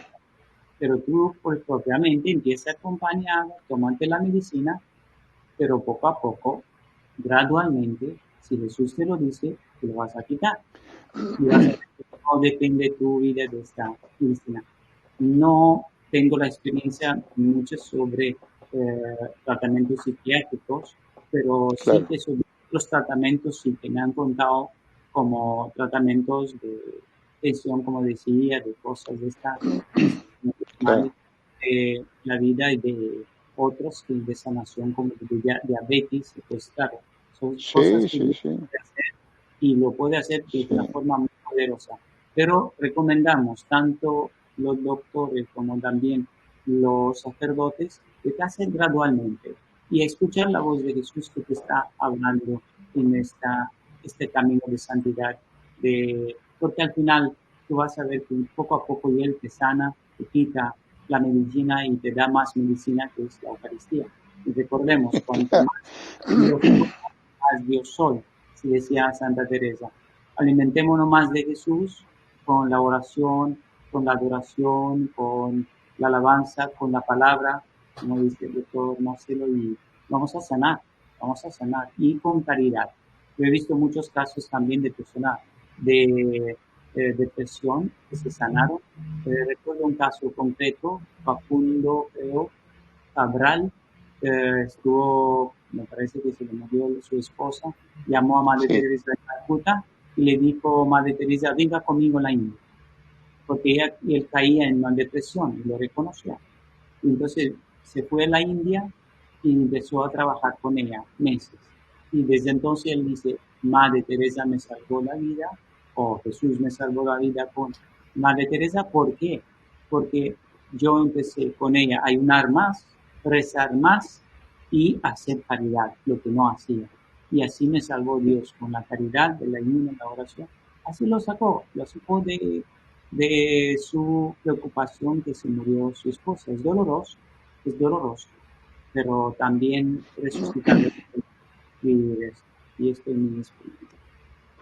Pero tú pues, propiamente empieza acompañado, tomarte la medicina, pero poco a poco, gradualmente, si Jesús te lo dice, te lo vas a quitar. Y vas a decir, no depende tu vida de esta medicina. No tengo la experiencia mucho sobre tratamientos psiquiátricos, pero Claro. sí que sobre los tratamientos sí que me han contado como tratamientos de tensión, como decía, de cosas de esta Claro. de la vida y de otros que de sanación como de diabetes, pues claro, son cosas que Sí. puede hacer y lo puede hacer de una forma muy poderosa. Pero recomendamos tanto los doctores como también los sacerdotes que te hacen gradualmente y escuchar la voz de Jesús que te está hablando en este camino de santidad, porque al final tú vas a ver que poco a poco Él te sana, te quita la medicina y te da más medicina, que es la Eucaristía. Y recordemos, cuanto Claro. más Dios soy, más Dios soy, si decía Santa Teresa. Alimentémonos más de Jesús con la oración, con la adoración, con la alabanza, con la palabra, como dice el doctor Marcelo, y vamos a sanar y con caridad. Yo he visto muchos casos también de personas de depresión que se sanaron. Recuerdo un caso concreto, Facundo, creo, Cabral, estuvo, me parece que se le murió su esposa, llamó a Madre Sí, Teresa de Calcuta y le dijo, Madre Teresa, venga conmigo a la India, porque él caía en una depresión y lo reconoció. Y entonces se fue a la India y empezó a trabajar con ella meses. Y desde entonces él dice, Madre Teresa me salvó la vida, o Jesús me salvó la vida con Madre Teresa. ¿Por qué? Porque yo empecé con ella a ayunar más, rezar más y hacer caridad, lo que no hacía. Y así me salvó Dios con la caridad, del ayuno, la oración. Así lo sacó de su preocupación que se murió su esposa. Es doloroso, pero también resucitando y esto en mi espíritu.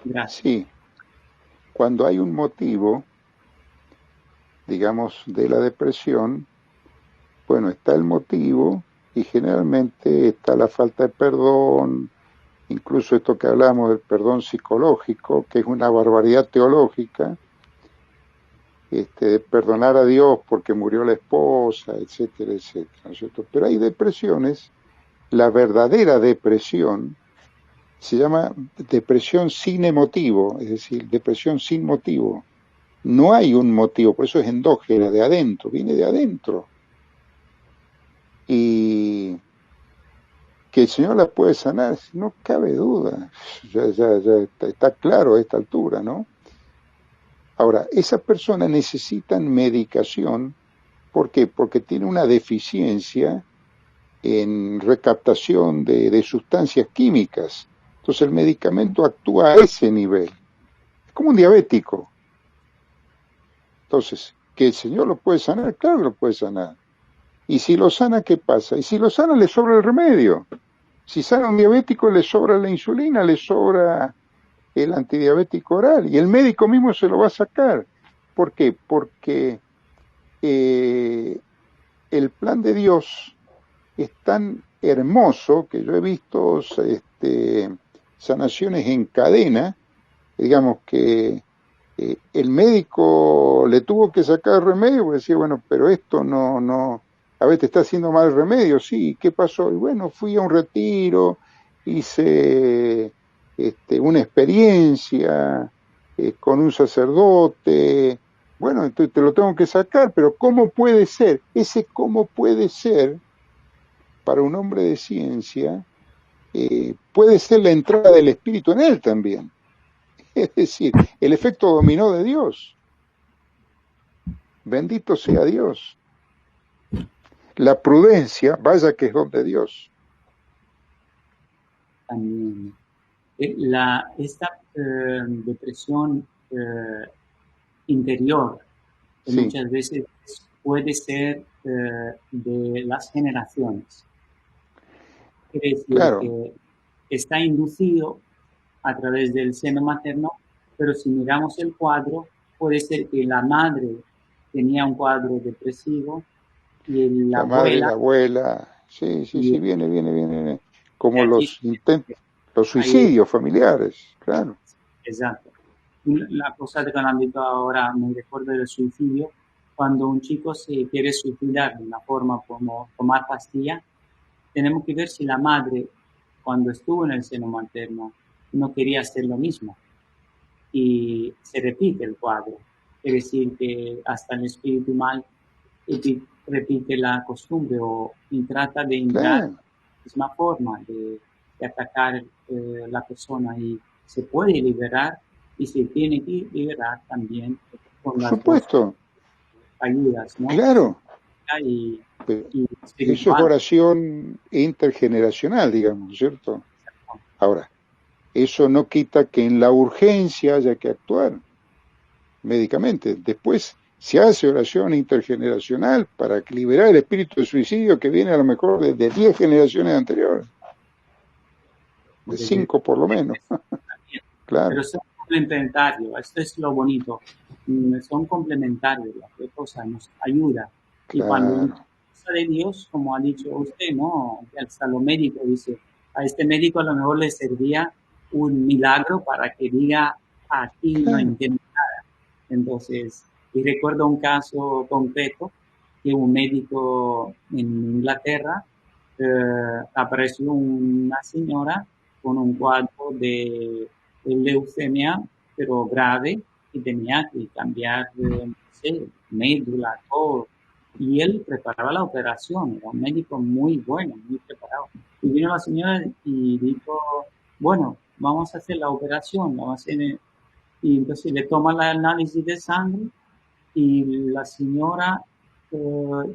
Gracias. sí. Cuando hay un motivo, digamos, de la depresión, bueno, está el motivo y generalmente está la falta de perdón, incluso esto que hablamos del perdón psicológico, que es una barbaridad teológica, de perdonar a Dios porque murió la esposa, etcétera, etcétera, ¿no es cierto? Pero hay depresiones, la verdadera depresión se llama depresión sin motivo, es decir, depresión sin motivo. No hay un motivo, por eso es endógena, de adentro, viene de adentro. Y que el Señor la puede sanar, no cabe duda, ya está claro a esta altura, ¿no? Ahora, esas personas necesitan medicación, ¿por qué? Porque tiene una deficiencia en recaptación de sustancias químicas. Entonces el medicamento actúa a ese nivel. Es como un diabético. Entonces, ¿que el Señor lo puede sanar? Claro que lo puede sanar. Y si lo sana, ¿qué pasa? Y si lo sana, le sobra el remedio. Si sana un diabético, le sobra la insulina, le sobra el antidiabético oral. Y el médico mismo se lo va a sacar. ¿Por qué? Porque el plan de Dios es tan hermoso que yo he visto sanaciones en cadena, digamos que el médico le tuvo que sacar el remedio porque decía, bueno, pero esto no, a ver, te está haciendo mal el remedio, sí, ¿qué pasó? Y bueno, fui a un retiro, hice una experiencia con un sacerdote, bueno, entonces te lo tengo que sacar, pero ¿cómo puede ser? Ese cómo puede ser, para un hombre de ciencia, puede ser la entrada del Espíritu en él también. Es decir, el efecto dominó de Dios. Bendito sea Dios. La prudencia, vaya que es don de Dios. También. Esta depresión interior, que Sí, muchas veces puede ser de las generaciones. Quiere decir claro, que está inducido a través del seno materno, pero si miramos el cuadro, puede ser que la madre tenía un cuadro depresivo y la la madre, la abuela, abuela, sí, y viene, como aquí los hay, suicidios familiares, claro. exacto. La cosa que han ámbito ahora, me recuerdo del suicidio, cuando un chico se quiere suicidar de una forma como tomar pastilla, tenemos que ver si la madre, cuando estuvo en el seno materno, no quería hacer lo mismo. Y se repite el cuadro. Es decir, que hasta el espíritu mal repite la costumbre y trata de entrar de Claro, la misma forma de atacar la persona y se puede liberar y se tiene que liberar también con por las dos supuesto, ayudas, ¿no? claro. Y, Pero y eso es espiritual. oración intergeneracional, digamos, ¿cierto? Ahora, eso no quita que en la urgencia haya que actuar. médicamente. Después se hace oración intergeneracional para liberar el espíritu de suicidio que viene a lo mejor de 10 generaciones anteriores, de 5 por lo menos. Claro. Pero son complementarios, esto es lo bonito. Son complementarios, las dos cosas nos ayuda. Y cuando Claro. una cosa de Dios, como ha dicho usted, ¿no? Hasta lo médico dice, a este médico a lo mejor le servía un milagro para que diga, aquí no Claro. entiendo nada. Entonces, y recuerdo un caso concreto que un médico en Inglaterra apareció una señora con un cuadro de leucemia, pero grave, y tenía que cambiar, no sé, médula, todo. Y él preparaba la operación, era un médico muy bueno, muy preparado. Y vino la señora y dijo, bueno, vamos a hacer la operación, vamos a hacer... Y entonces le toma el análisis de sangre y la señora,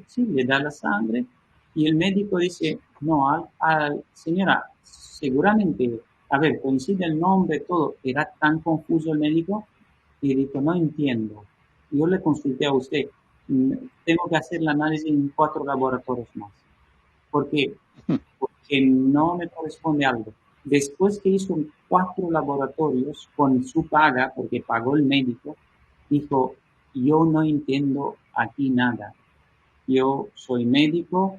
sí, le da la sangre y el médico dice, no, señora, seguramente, a ver, coincide el nombre, todo, era tan confuso el médico y dijo, no entiendo. Yo le consulté a usted, tengo que hacer el análisis en 4 laboratorios más. ¿Por qué? Porque no me corresponde algo. Después que hizo 4 laboratorios con su paga, porque pagó el médico, dijo, yo no entiendo aquí nada. Yo soy médico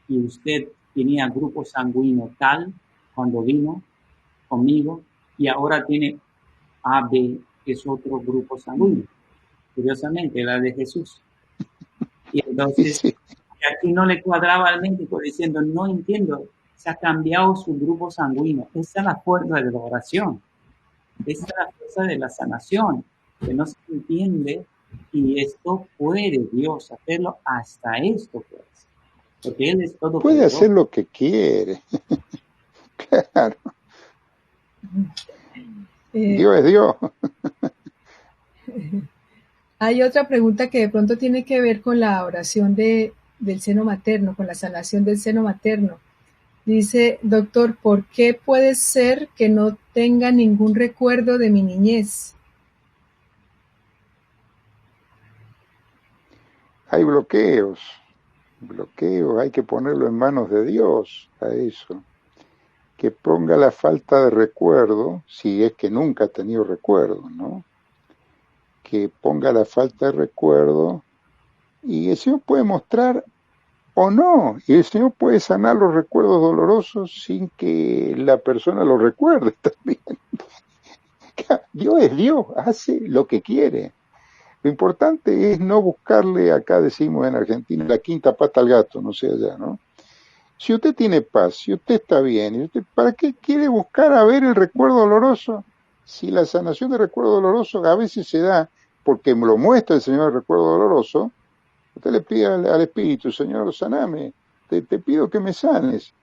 y usted tenía grupo sanguíneo tal cuando vino conmigo y ahora tiene AB, que es otro grupo sanguíneo. Curiosamente, la de Jesús. Y entonces, Sí. aquí no le cuadraba al médico diciendo, no entiendo, se ha cambiado su grupo sanguíneo. Esa es la fuerza de la oración. Esa es la fuerza de la sanación, que no se entiende y esto puede Dios hacerlo, hasta esto puede hacer, porque Él es todo. Puede hacer lo que quiere. Claro. Dios es Dios. Hay otra pregunta que de pronto tiene que ver con la oración del seno materno, con la sanación del seno materno. Dice, doctor, ¿por qué puede ser que no tenga ningún recuerdo de mi niñez? Hay bloqueos, hay que ponerlo en manos de Dios a eso. Que ponga la falta de recuerdo, si es que nunca ha tenido recuerdo, ¿no? Que ponga la falta de recuerdo y el Señor puede mostrar o no, y el Señor puede sanar los recuerdos dolorosos sin que la persona lo recuerde también. Dios es Dios, hace lo que quiere. Lo importante es no buscarle, acá decimos en Argentina, la quinta pata al gato, no sé allá, ¿no? Si usted tiene paz, si usted está bien, ¿y usted para qué quiere buscar a ver el recuerdo doloroso? Si la sanación de recuerdo doloroso a veces se da porque me lo muestra el Señor el recuerdo doloroso, usted le pide al Espíritu, Señor, saname, te pido que me sanes.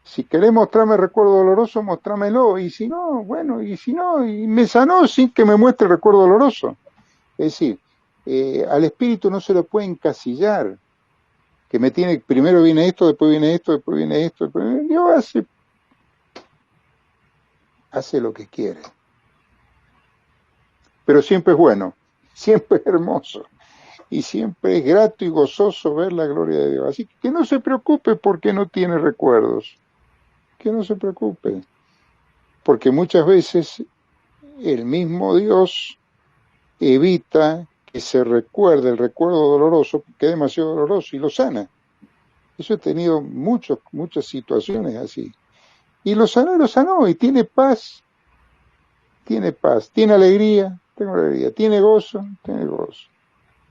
Si querés mostrarme el recuerdo doloroso, mostrámelo, y si no, bueno, y si no, y me sanó sin que me muestre el recuerdo doloroso. Es decir, al Espíritu no se lo puede encasillar, que me tiene, primero viene esto, después viene esto, después viene esto, después viene... Dios hace lo que quiere. Pero siempre es bueno, siempre es hermoso, y siempre es grato y gozoso ver la gloria de Dios. Así que no se preocupe porque no tiene recuerdos, que no se preocupe, porque muchas veces el mismo Dios evita que se recuerde el recuerdo doloroso, porque es demasiado doloroso, y lo sana. Eso he tenido muchas situaciones así. Y lo sanó, y tiene paz, tiene alegría, tiene gozo.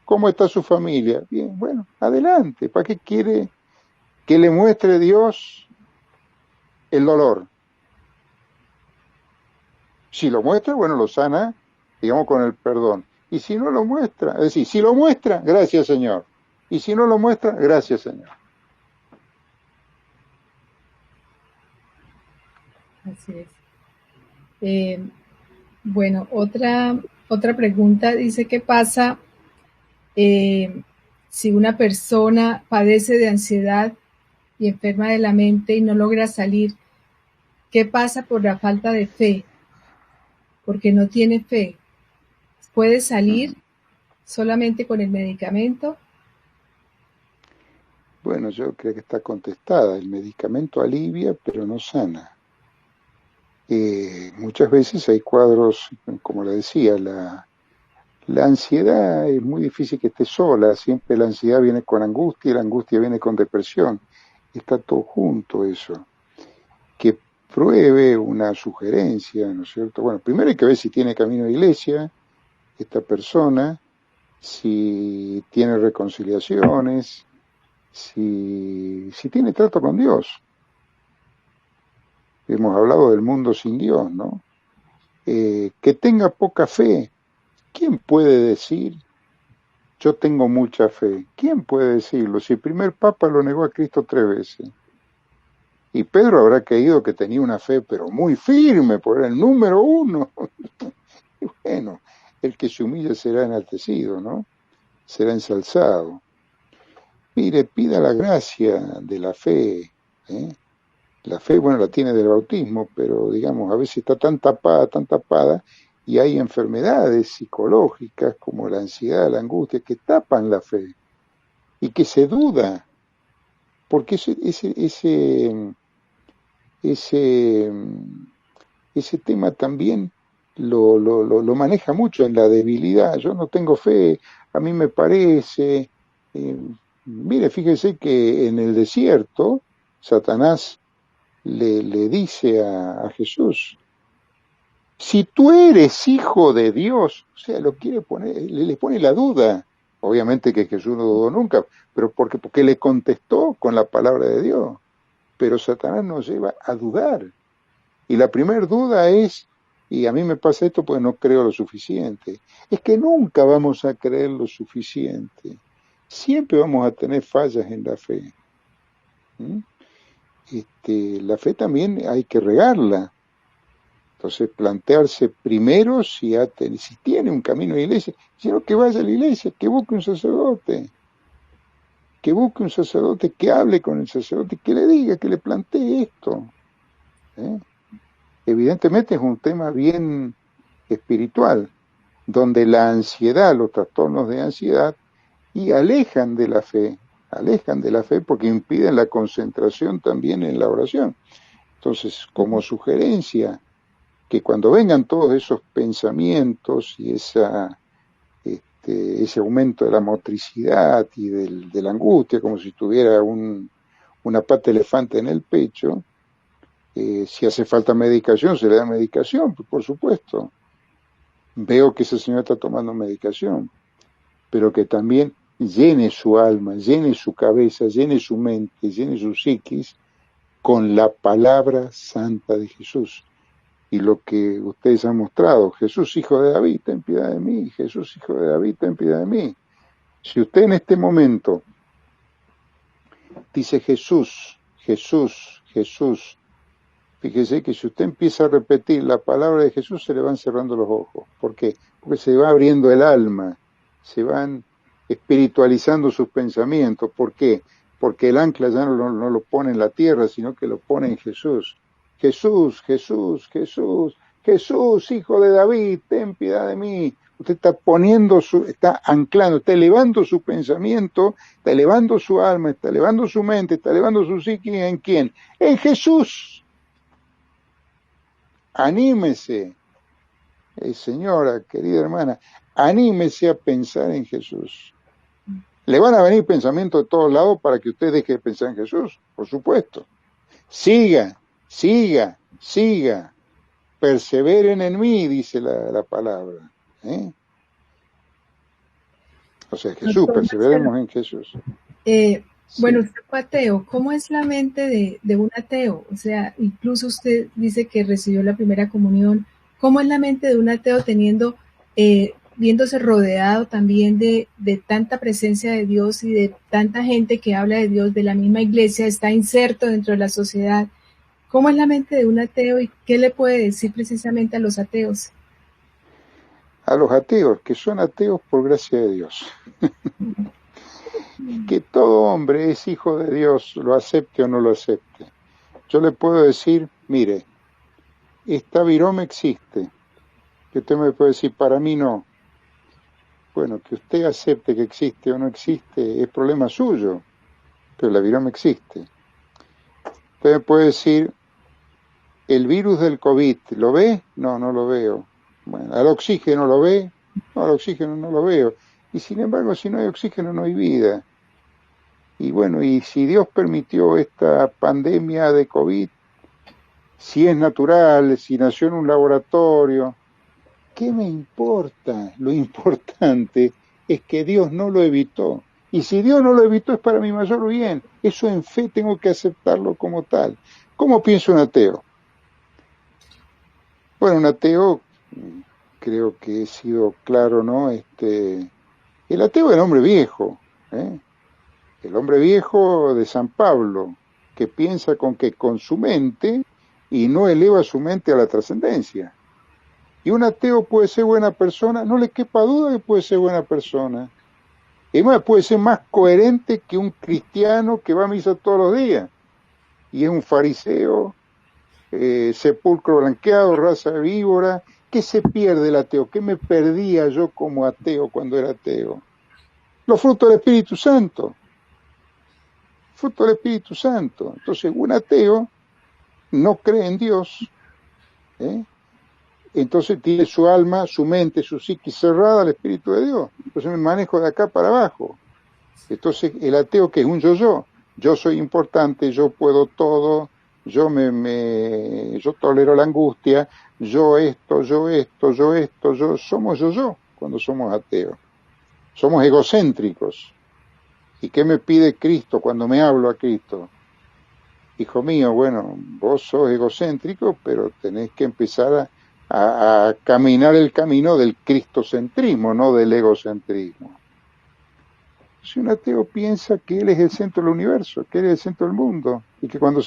¿Cómo está su familia? Bien, bueno, adelante. ¿Para qué quiere que le muestre Dios el dolor? Si lo muestra, bueno, lo sana, digamos, con el perdón. Y si no lo muestra, es decir, si lo muestra, gracias Señor. Y si no lo muestra, gracias Señor. Así es. Bueno, otra pregunta dice, ¿qué pasa si una persona padece de ansiedad y enferma de la mente y no logra salir? ¿Qué pasa por la falta de fe? Porque no tiene fe. puede salir solamente con el medicamento. Bueno, yo creo que está contestada. El medicamento alivia, pero no sana. Muchas veces hay cuadros, como le decía, la ansiedad es muy difícil que esté sola. Siempre la ansiedad viene con angustia y la angustia viene con depresión. Está todo junto eso. Que pruebe una sugerencia, ¿no es cierto? Bueno, primero hay que ver si tiene camino de iglesia esta persona, si tiene reconciliaciones, si tiene trato con Dios. Hemos hablado del mundo sin Dios, ¿no? Que tenga poca fe. ¿Quién puede decir, yo tengo mucha fe? ¿Quién puede decirlo? Si el primer papa lo negó a Cristo 3 veces. Y Pedro habrá creído que tenía una fe, pero muy firme, por el número 1. Y bueno, el que se humilla será enaltecido, ¿no? Será ensalzado. Mire, pida la gracia de la fe, ¿eh? La fe, bueno, la tiene del bautismo, pero digamos, a veces está tan tapada, y hay enfermedades psicológicas como la ansiedad, la angustia, que tapan la fe, y que se duda, porque ese tema también lo maneja mucho en la debilidad. Yo no tengo fe, a mí me parece. Mire, fíjese que en el desierto, Satanás le dice a Jesús, si tú eres hijo de Dios, o sea, lo quiere poner, le pone la duda. Obviamente que Jesús no dudó nunca, pero porque le contestó con la palabra de Dios. Pero Satanás nos lleva a dudar. Y la primera duda es, y a mí me pasa esto porque no creo lo suficiente, es que nunca vamos a creer lo suficiente. Siempre vamos a tener fallas en la fe. La fe también hay que regarla. Entonces, plantearse primero si tiene un camino de iglesia, sino que vaya a la iglesia, que busque un sacerdote. Que busque un sacerdote, que hable con el sacerdote, que le diga, que le plantee esto. Evidentemente es un tema bien espiritual, donde la ansiedad, los trastornos de ansiedad, y alejan de la fe porque impiden la concentración también en la oración. Entonces, como sugerencia, que cuando vengan todos esos pensamientos y ese aumento de la motricidad y de la angustia, como si tuviera una pata de elefante en el pecho, si hace falta medicación, se le da medicación, por supuesto. Veo que ese señor está tomando medicación, pero que también llene su alma, llene su cabeza, llene su mente, llene su psiquis con la palabra santa de Jesús. Y lo que ustedes han mostrado, Jesús, hijo de David, ten piedad de mí, Jesús, hijo de David, ten piedad de mí. Si usted en este momento dice Jesús, Jesús, Jesús, fíjese que si usted empieza a repetir la palabra de Jesús, se le van cerrando los ojos. ¿Por qué? Porque se va abriendo el alma, se van espiritualizando sus pensamientos. ¿Por qué? Porque el ancla ya no lo pone en la tierra, sino que lo pone en Jesús. Jesús, Jesús, Jesús, Jesús, hijo de David, ten piedad de mí. Usted está anclando, está elevando su pensamiento, está elevando su alma, está elevando su mente, está elevando su psiquis. ¿En quién? En Jesús. Anímese, señora, querida hermana, anímese a pensar en Jesús. Le van a venir pensamientos de todos lados para que usted deje de pensar en Jesús, por supuesto. Siga, perseveren en mí, dice la palabra. O sea, Jesús, perseveremos en Jesús. Bueno, usted fue ateo. ¿Cómo es la mente de un ateo? O sea, incluso usted dice que recibió la primera comunión. ¿Cómo es la mente de un ateo viéndose rodeado también de tanta presencia de Dios y de tanta gente que habla de Dios, de la misma iglesia, está inserto dentro de la sociedad? ¿Cómo es la mente de un ateo y qué le puede decir precisamente a los ateos? A los ateos, que son ateos por gracia de Dios. Que todo hombre es hijo de Dios, lo acepte o no lo acepte. Yo le puedo decir, mire, esta virome existe. Que usted me puede decir, para mí no. bueno, que usted acepte que existe o no existe es problema suyo, pero la virome existe. Usted puede decir, el virus del COVID, ¿lo ve? No, no lo veo. Bueno, ¿al oxígeno lo ve? No, al oxígeno no lo veo. Y sin embargo, si no hay oxígeno, no hay vida. Y bueno, y si Dios permitió esta pandemia de COVID, si es natural, si nació en un laboratorio, ¿qué me importa? Lo importante es que Dios no lo evitó. Y si Dios no lo evitó es para mi mayor bien. Eso en fe tengo que aceptarlo como tal. ¿Cómo piensa un ateo? Bueno, un ateo, creo que he sido claro, ¿no? El ateo es el hombre viejo, ¿eh? El hombre viejo de San Pablo, que piensa con su mente y no eleva su mente a la trascendencia. Y un ateo puede ser buena persona, no le quepa duda que puede ser buena persona. Es más, puede ser más coherente que un cristiano que va a misa todos los días. Y es un fariseo, sepulcro blanqueado, raza de víbora. ¿Qué se pierde el ateo? ¿Qué me perdía yo como ateo cuando era ateo? Los frutos del Espíritu Santo. Fruto del Espíritu Santo. Entonces, un ateo no cree en Dios, ¿eh? Entonces tiene su alma, su mente, su psique cerrada al Espíritu de Dios. Entonces me manejo de acá para abajo. Entonces el ateo, que es un yo soy importante, yo puedo todo, yo tolero la angustia, somos yo cuando somos ateos. Somos egocéntricos. ¿Y qué me pide Cristo cuando me hablo a Cristo? Hijo mío, bueno, vos sos egocéntrico, pero tenés que empezar a caminar el camino del cristocentrismo, no del egocentrismo. Si un ateo piensa que él es el centro del universo, que él es el centro del mundo, y que cuando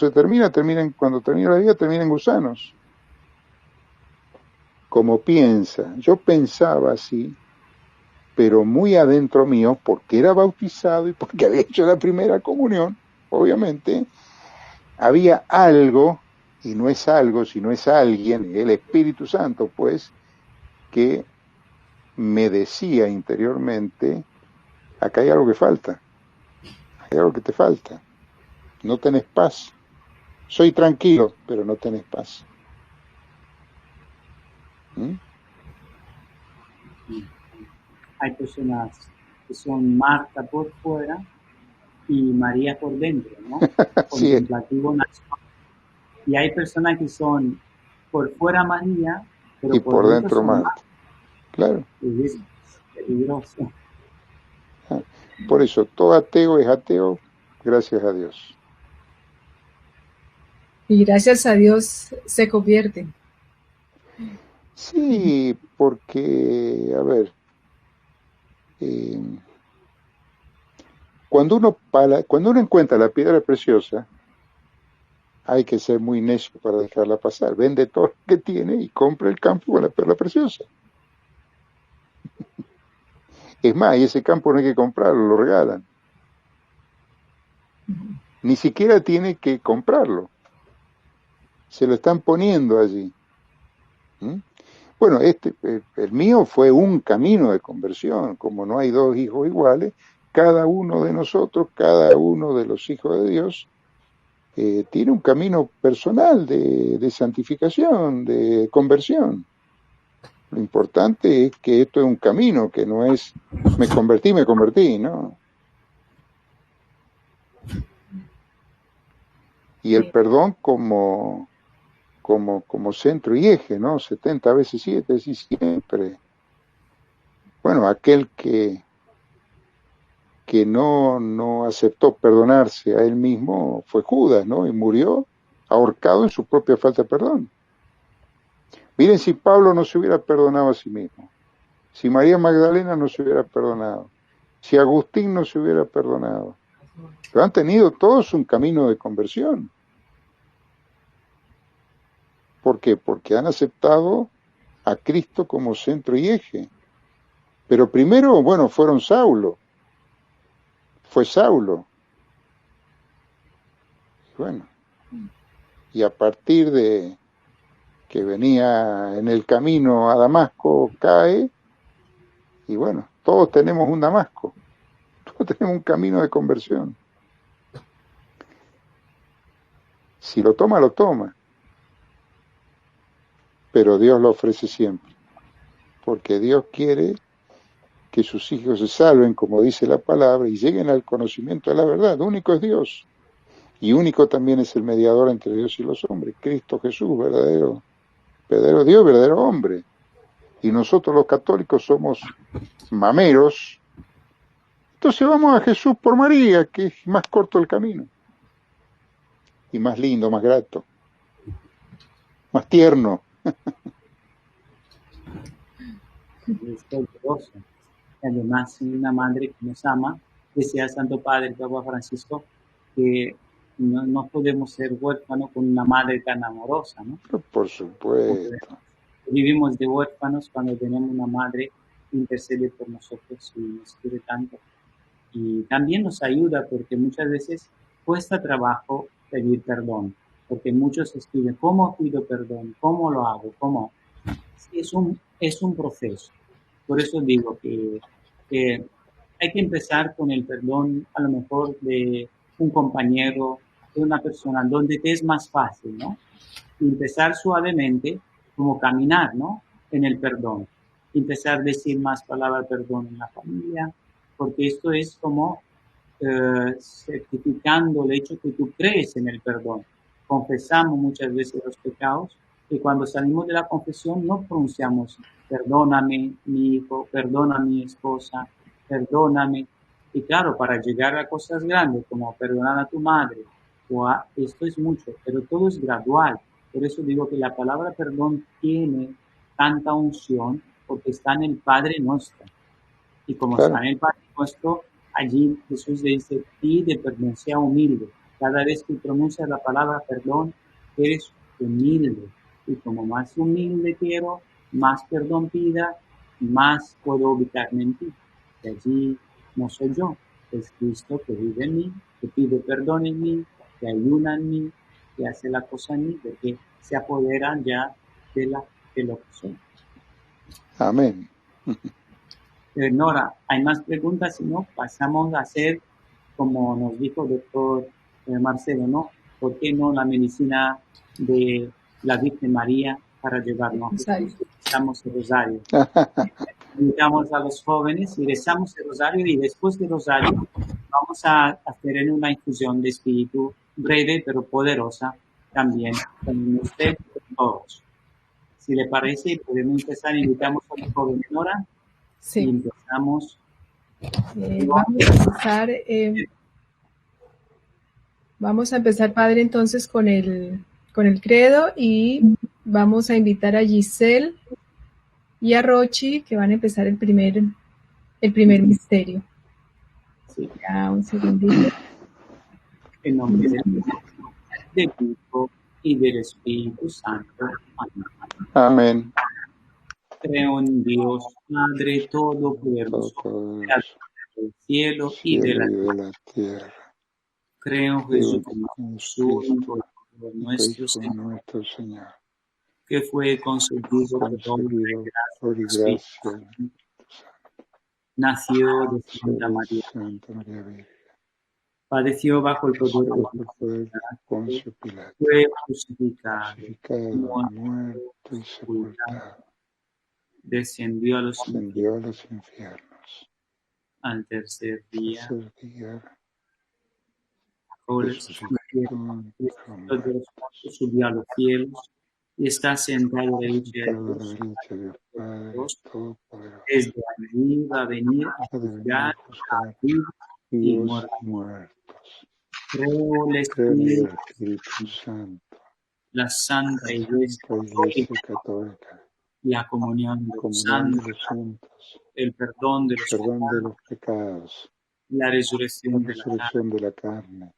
cuando termina la vida, termina en gusanos. Como piensa, yo pensaba así, pero muy adentro mío, porque era bautizado y porque había hecho la primera comunión, obviamente, había algo, y no es algo, sino es alguien, el Espíritu Santo, pues, que me decía interiormente, acá hay algo que falta, hay algo que te falta, no tenés paz, soy tranquilo, pero no tenés paz. ¿Mm? Hay personas que son Marta por fuera y María por dentro, ¿no? Así es. Contemplativo nacional. Y hay personas que son por fuera María, pero Y por dentro son Marta. Claro. Y es peligroso. Por eso, todo ateo es ateo, gracias a Dios. Y gracias a Dios se convierte. Sí, porque, a ver, cuando uno encuentra la piedra preciosa, hay que ser muy necio para dejarla pasar. Vende todo lo que tiene y compra el campo con la perla preciosa. Es más, y ese campo no hay que comprarlo, lo regalan. Ni siquiera tiene que comprarlo. Se lo están poniendo allí. ¿Mm? Bueno, el mío fue un camino de conversión. Como no hay dos hijos iguales, cada uno de nosotros, cada uno de los hijos de Dios, tiene un camino personal de santificación, de conversión. Lo importante es que esto es un camino, que no es me convertí, ¿no? Y el perdón como centro y eje, ¿no? 70 veces 7, y siempre. Bueno, aquel que no aceptó perdonarse a él mismo fue Judas, ¿no? Y murió ahorcado en su propia falta de perdón. Miren, si Pablo no se hubiera perdonado a sí mismo, si María Magdalena no se hubiera perdonado, si Agustín no se hubiera perdonado, pero han tenido todos un camino de conversión. ¿Por qué? Porque han aceptado a Cristo como centro y eje. Pero primero, bueno, fue Saulo. Bueno, y a partir de que venía en el camino a Damasco, cae, Y bueno, todos tenemos un Damasco, todos tenemos un camino de conversión. Si lo toma, lo toma. Pero Dios lo ofrece siempre, porque Dios quiere que sus hijos se salven, como dice la palabra, y lleguen al conocimiento de la verdad. Único es Dios, y único también es el mediador entre Dios y los hombres, Cristo Jesús, verdadero Dios, verdadero hombre. Y nosotros los católicos somos mameros. Entonces vamos a Jesús por María, que es más corto el camino, y más lindo, más grato, más tierno. Es poderoso. Además, una madre que nos ama, decía el Santo Padre Papa Francisco, que no podemos ser huérfanos con una madre tan amorosa, ¿no? Por supuesto. Vivimos de huérfanos cuando tenemos una madre que intercede por nosotros y nos quiere tanto. Y también nos ayuda porque muchas veces cuesta trabajo pedir perdón, porque muchos escriben, ¿cómo pido perdón? ¿Cómo lo hago? ¿Cómo? Sí, es un proceso. Por eso digo que hay que empezar con el perdón a lo mejor de un compañero, de una persona, donde te es más fácil, ¿no? Empezar suavemente, como caminar, ¿no? En el perdón. Empezar a decir más palabras perdón en la familia, porque esto es como certificando el hecho que tú crees en el perdón. Confesamos muchas veces los pecados y cuando salimos de la confesión no pronunciamos perdóname mi hijo, perdona mi esposa, perdóname. Y claro, para llegar a cosas grandes como perdonar a tu madre, esto es mucho, pero todo es gradual. Por eso digo que la palabra perdón tiene tanta unción porque está en el Padre Nuestro. Y como Claro. está en el Padre Nuestro, allí Jesús le dice, pide perdón, sea humilde. Cada vez que pronuncias la palabra perdón, eres humilde. Y como más humilde quiero, más perdón pida, más puedo ubicarme en ti. Y allí no soy yo, es Cristo que vive en mí, que pide perdón en mí, que ayuda en mí, que hace la cosa en mí, porque se apodera ya de lo que soy. Amén. Nora, hay más preguntas, si no, pasamos a hacer, como nos dijo el doctor Marcelo, ¿no? ¿Por qué no la medicina de la Virgen María para llevarnos a Jesús? Rezamos el rosario. Invitamos a los jóvenes y rezamos el rosario y después del rosario vamos a hacer una infusión de espíritu breve pero poderosa también con usted y con todos. Si le parece, podemos empezar. Invitamos a los jóvenes, Nora. Sí. Y empezamos. Vamos a empezar, Padre, entonces con el credo y vamos a invitar a Giselle y a Rochi que van a empezar el primer misterio. Sí. Ya, un segundito. En nombre del Hijo y del Espíritu Santo. Amén. Amén. Creo en Dios, Padre Todopoderoso, Creador del cielo y de la tierra. Creo en Jesucristo, su único Hijo, nuestro Señor, que fue concebido por gracia, nació de Santa María, padeció bajo el poder de Poncio Pilato, fue crucificado, muerto y sepultado, descendió a los infiernos, al tercer día, subió a los cielos y está sentado a la derecha de Dios. Desde allí va a venir a juzgar a vivos y muertos. Creo en el Espíritu Santo, la Santa Iglesia Católica, la comunión de los santos, el perdón de los pecados, la resurrección de la carne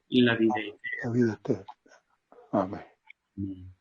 y la vida eterna. Amén. Amén.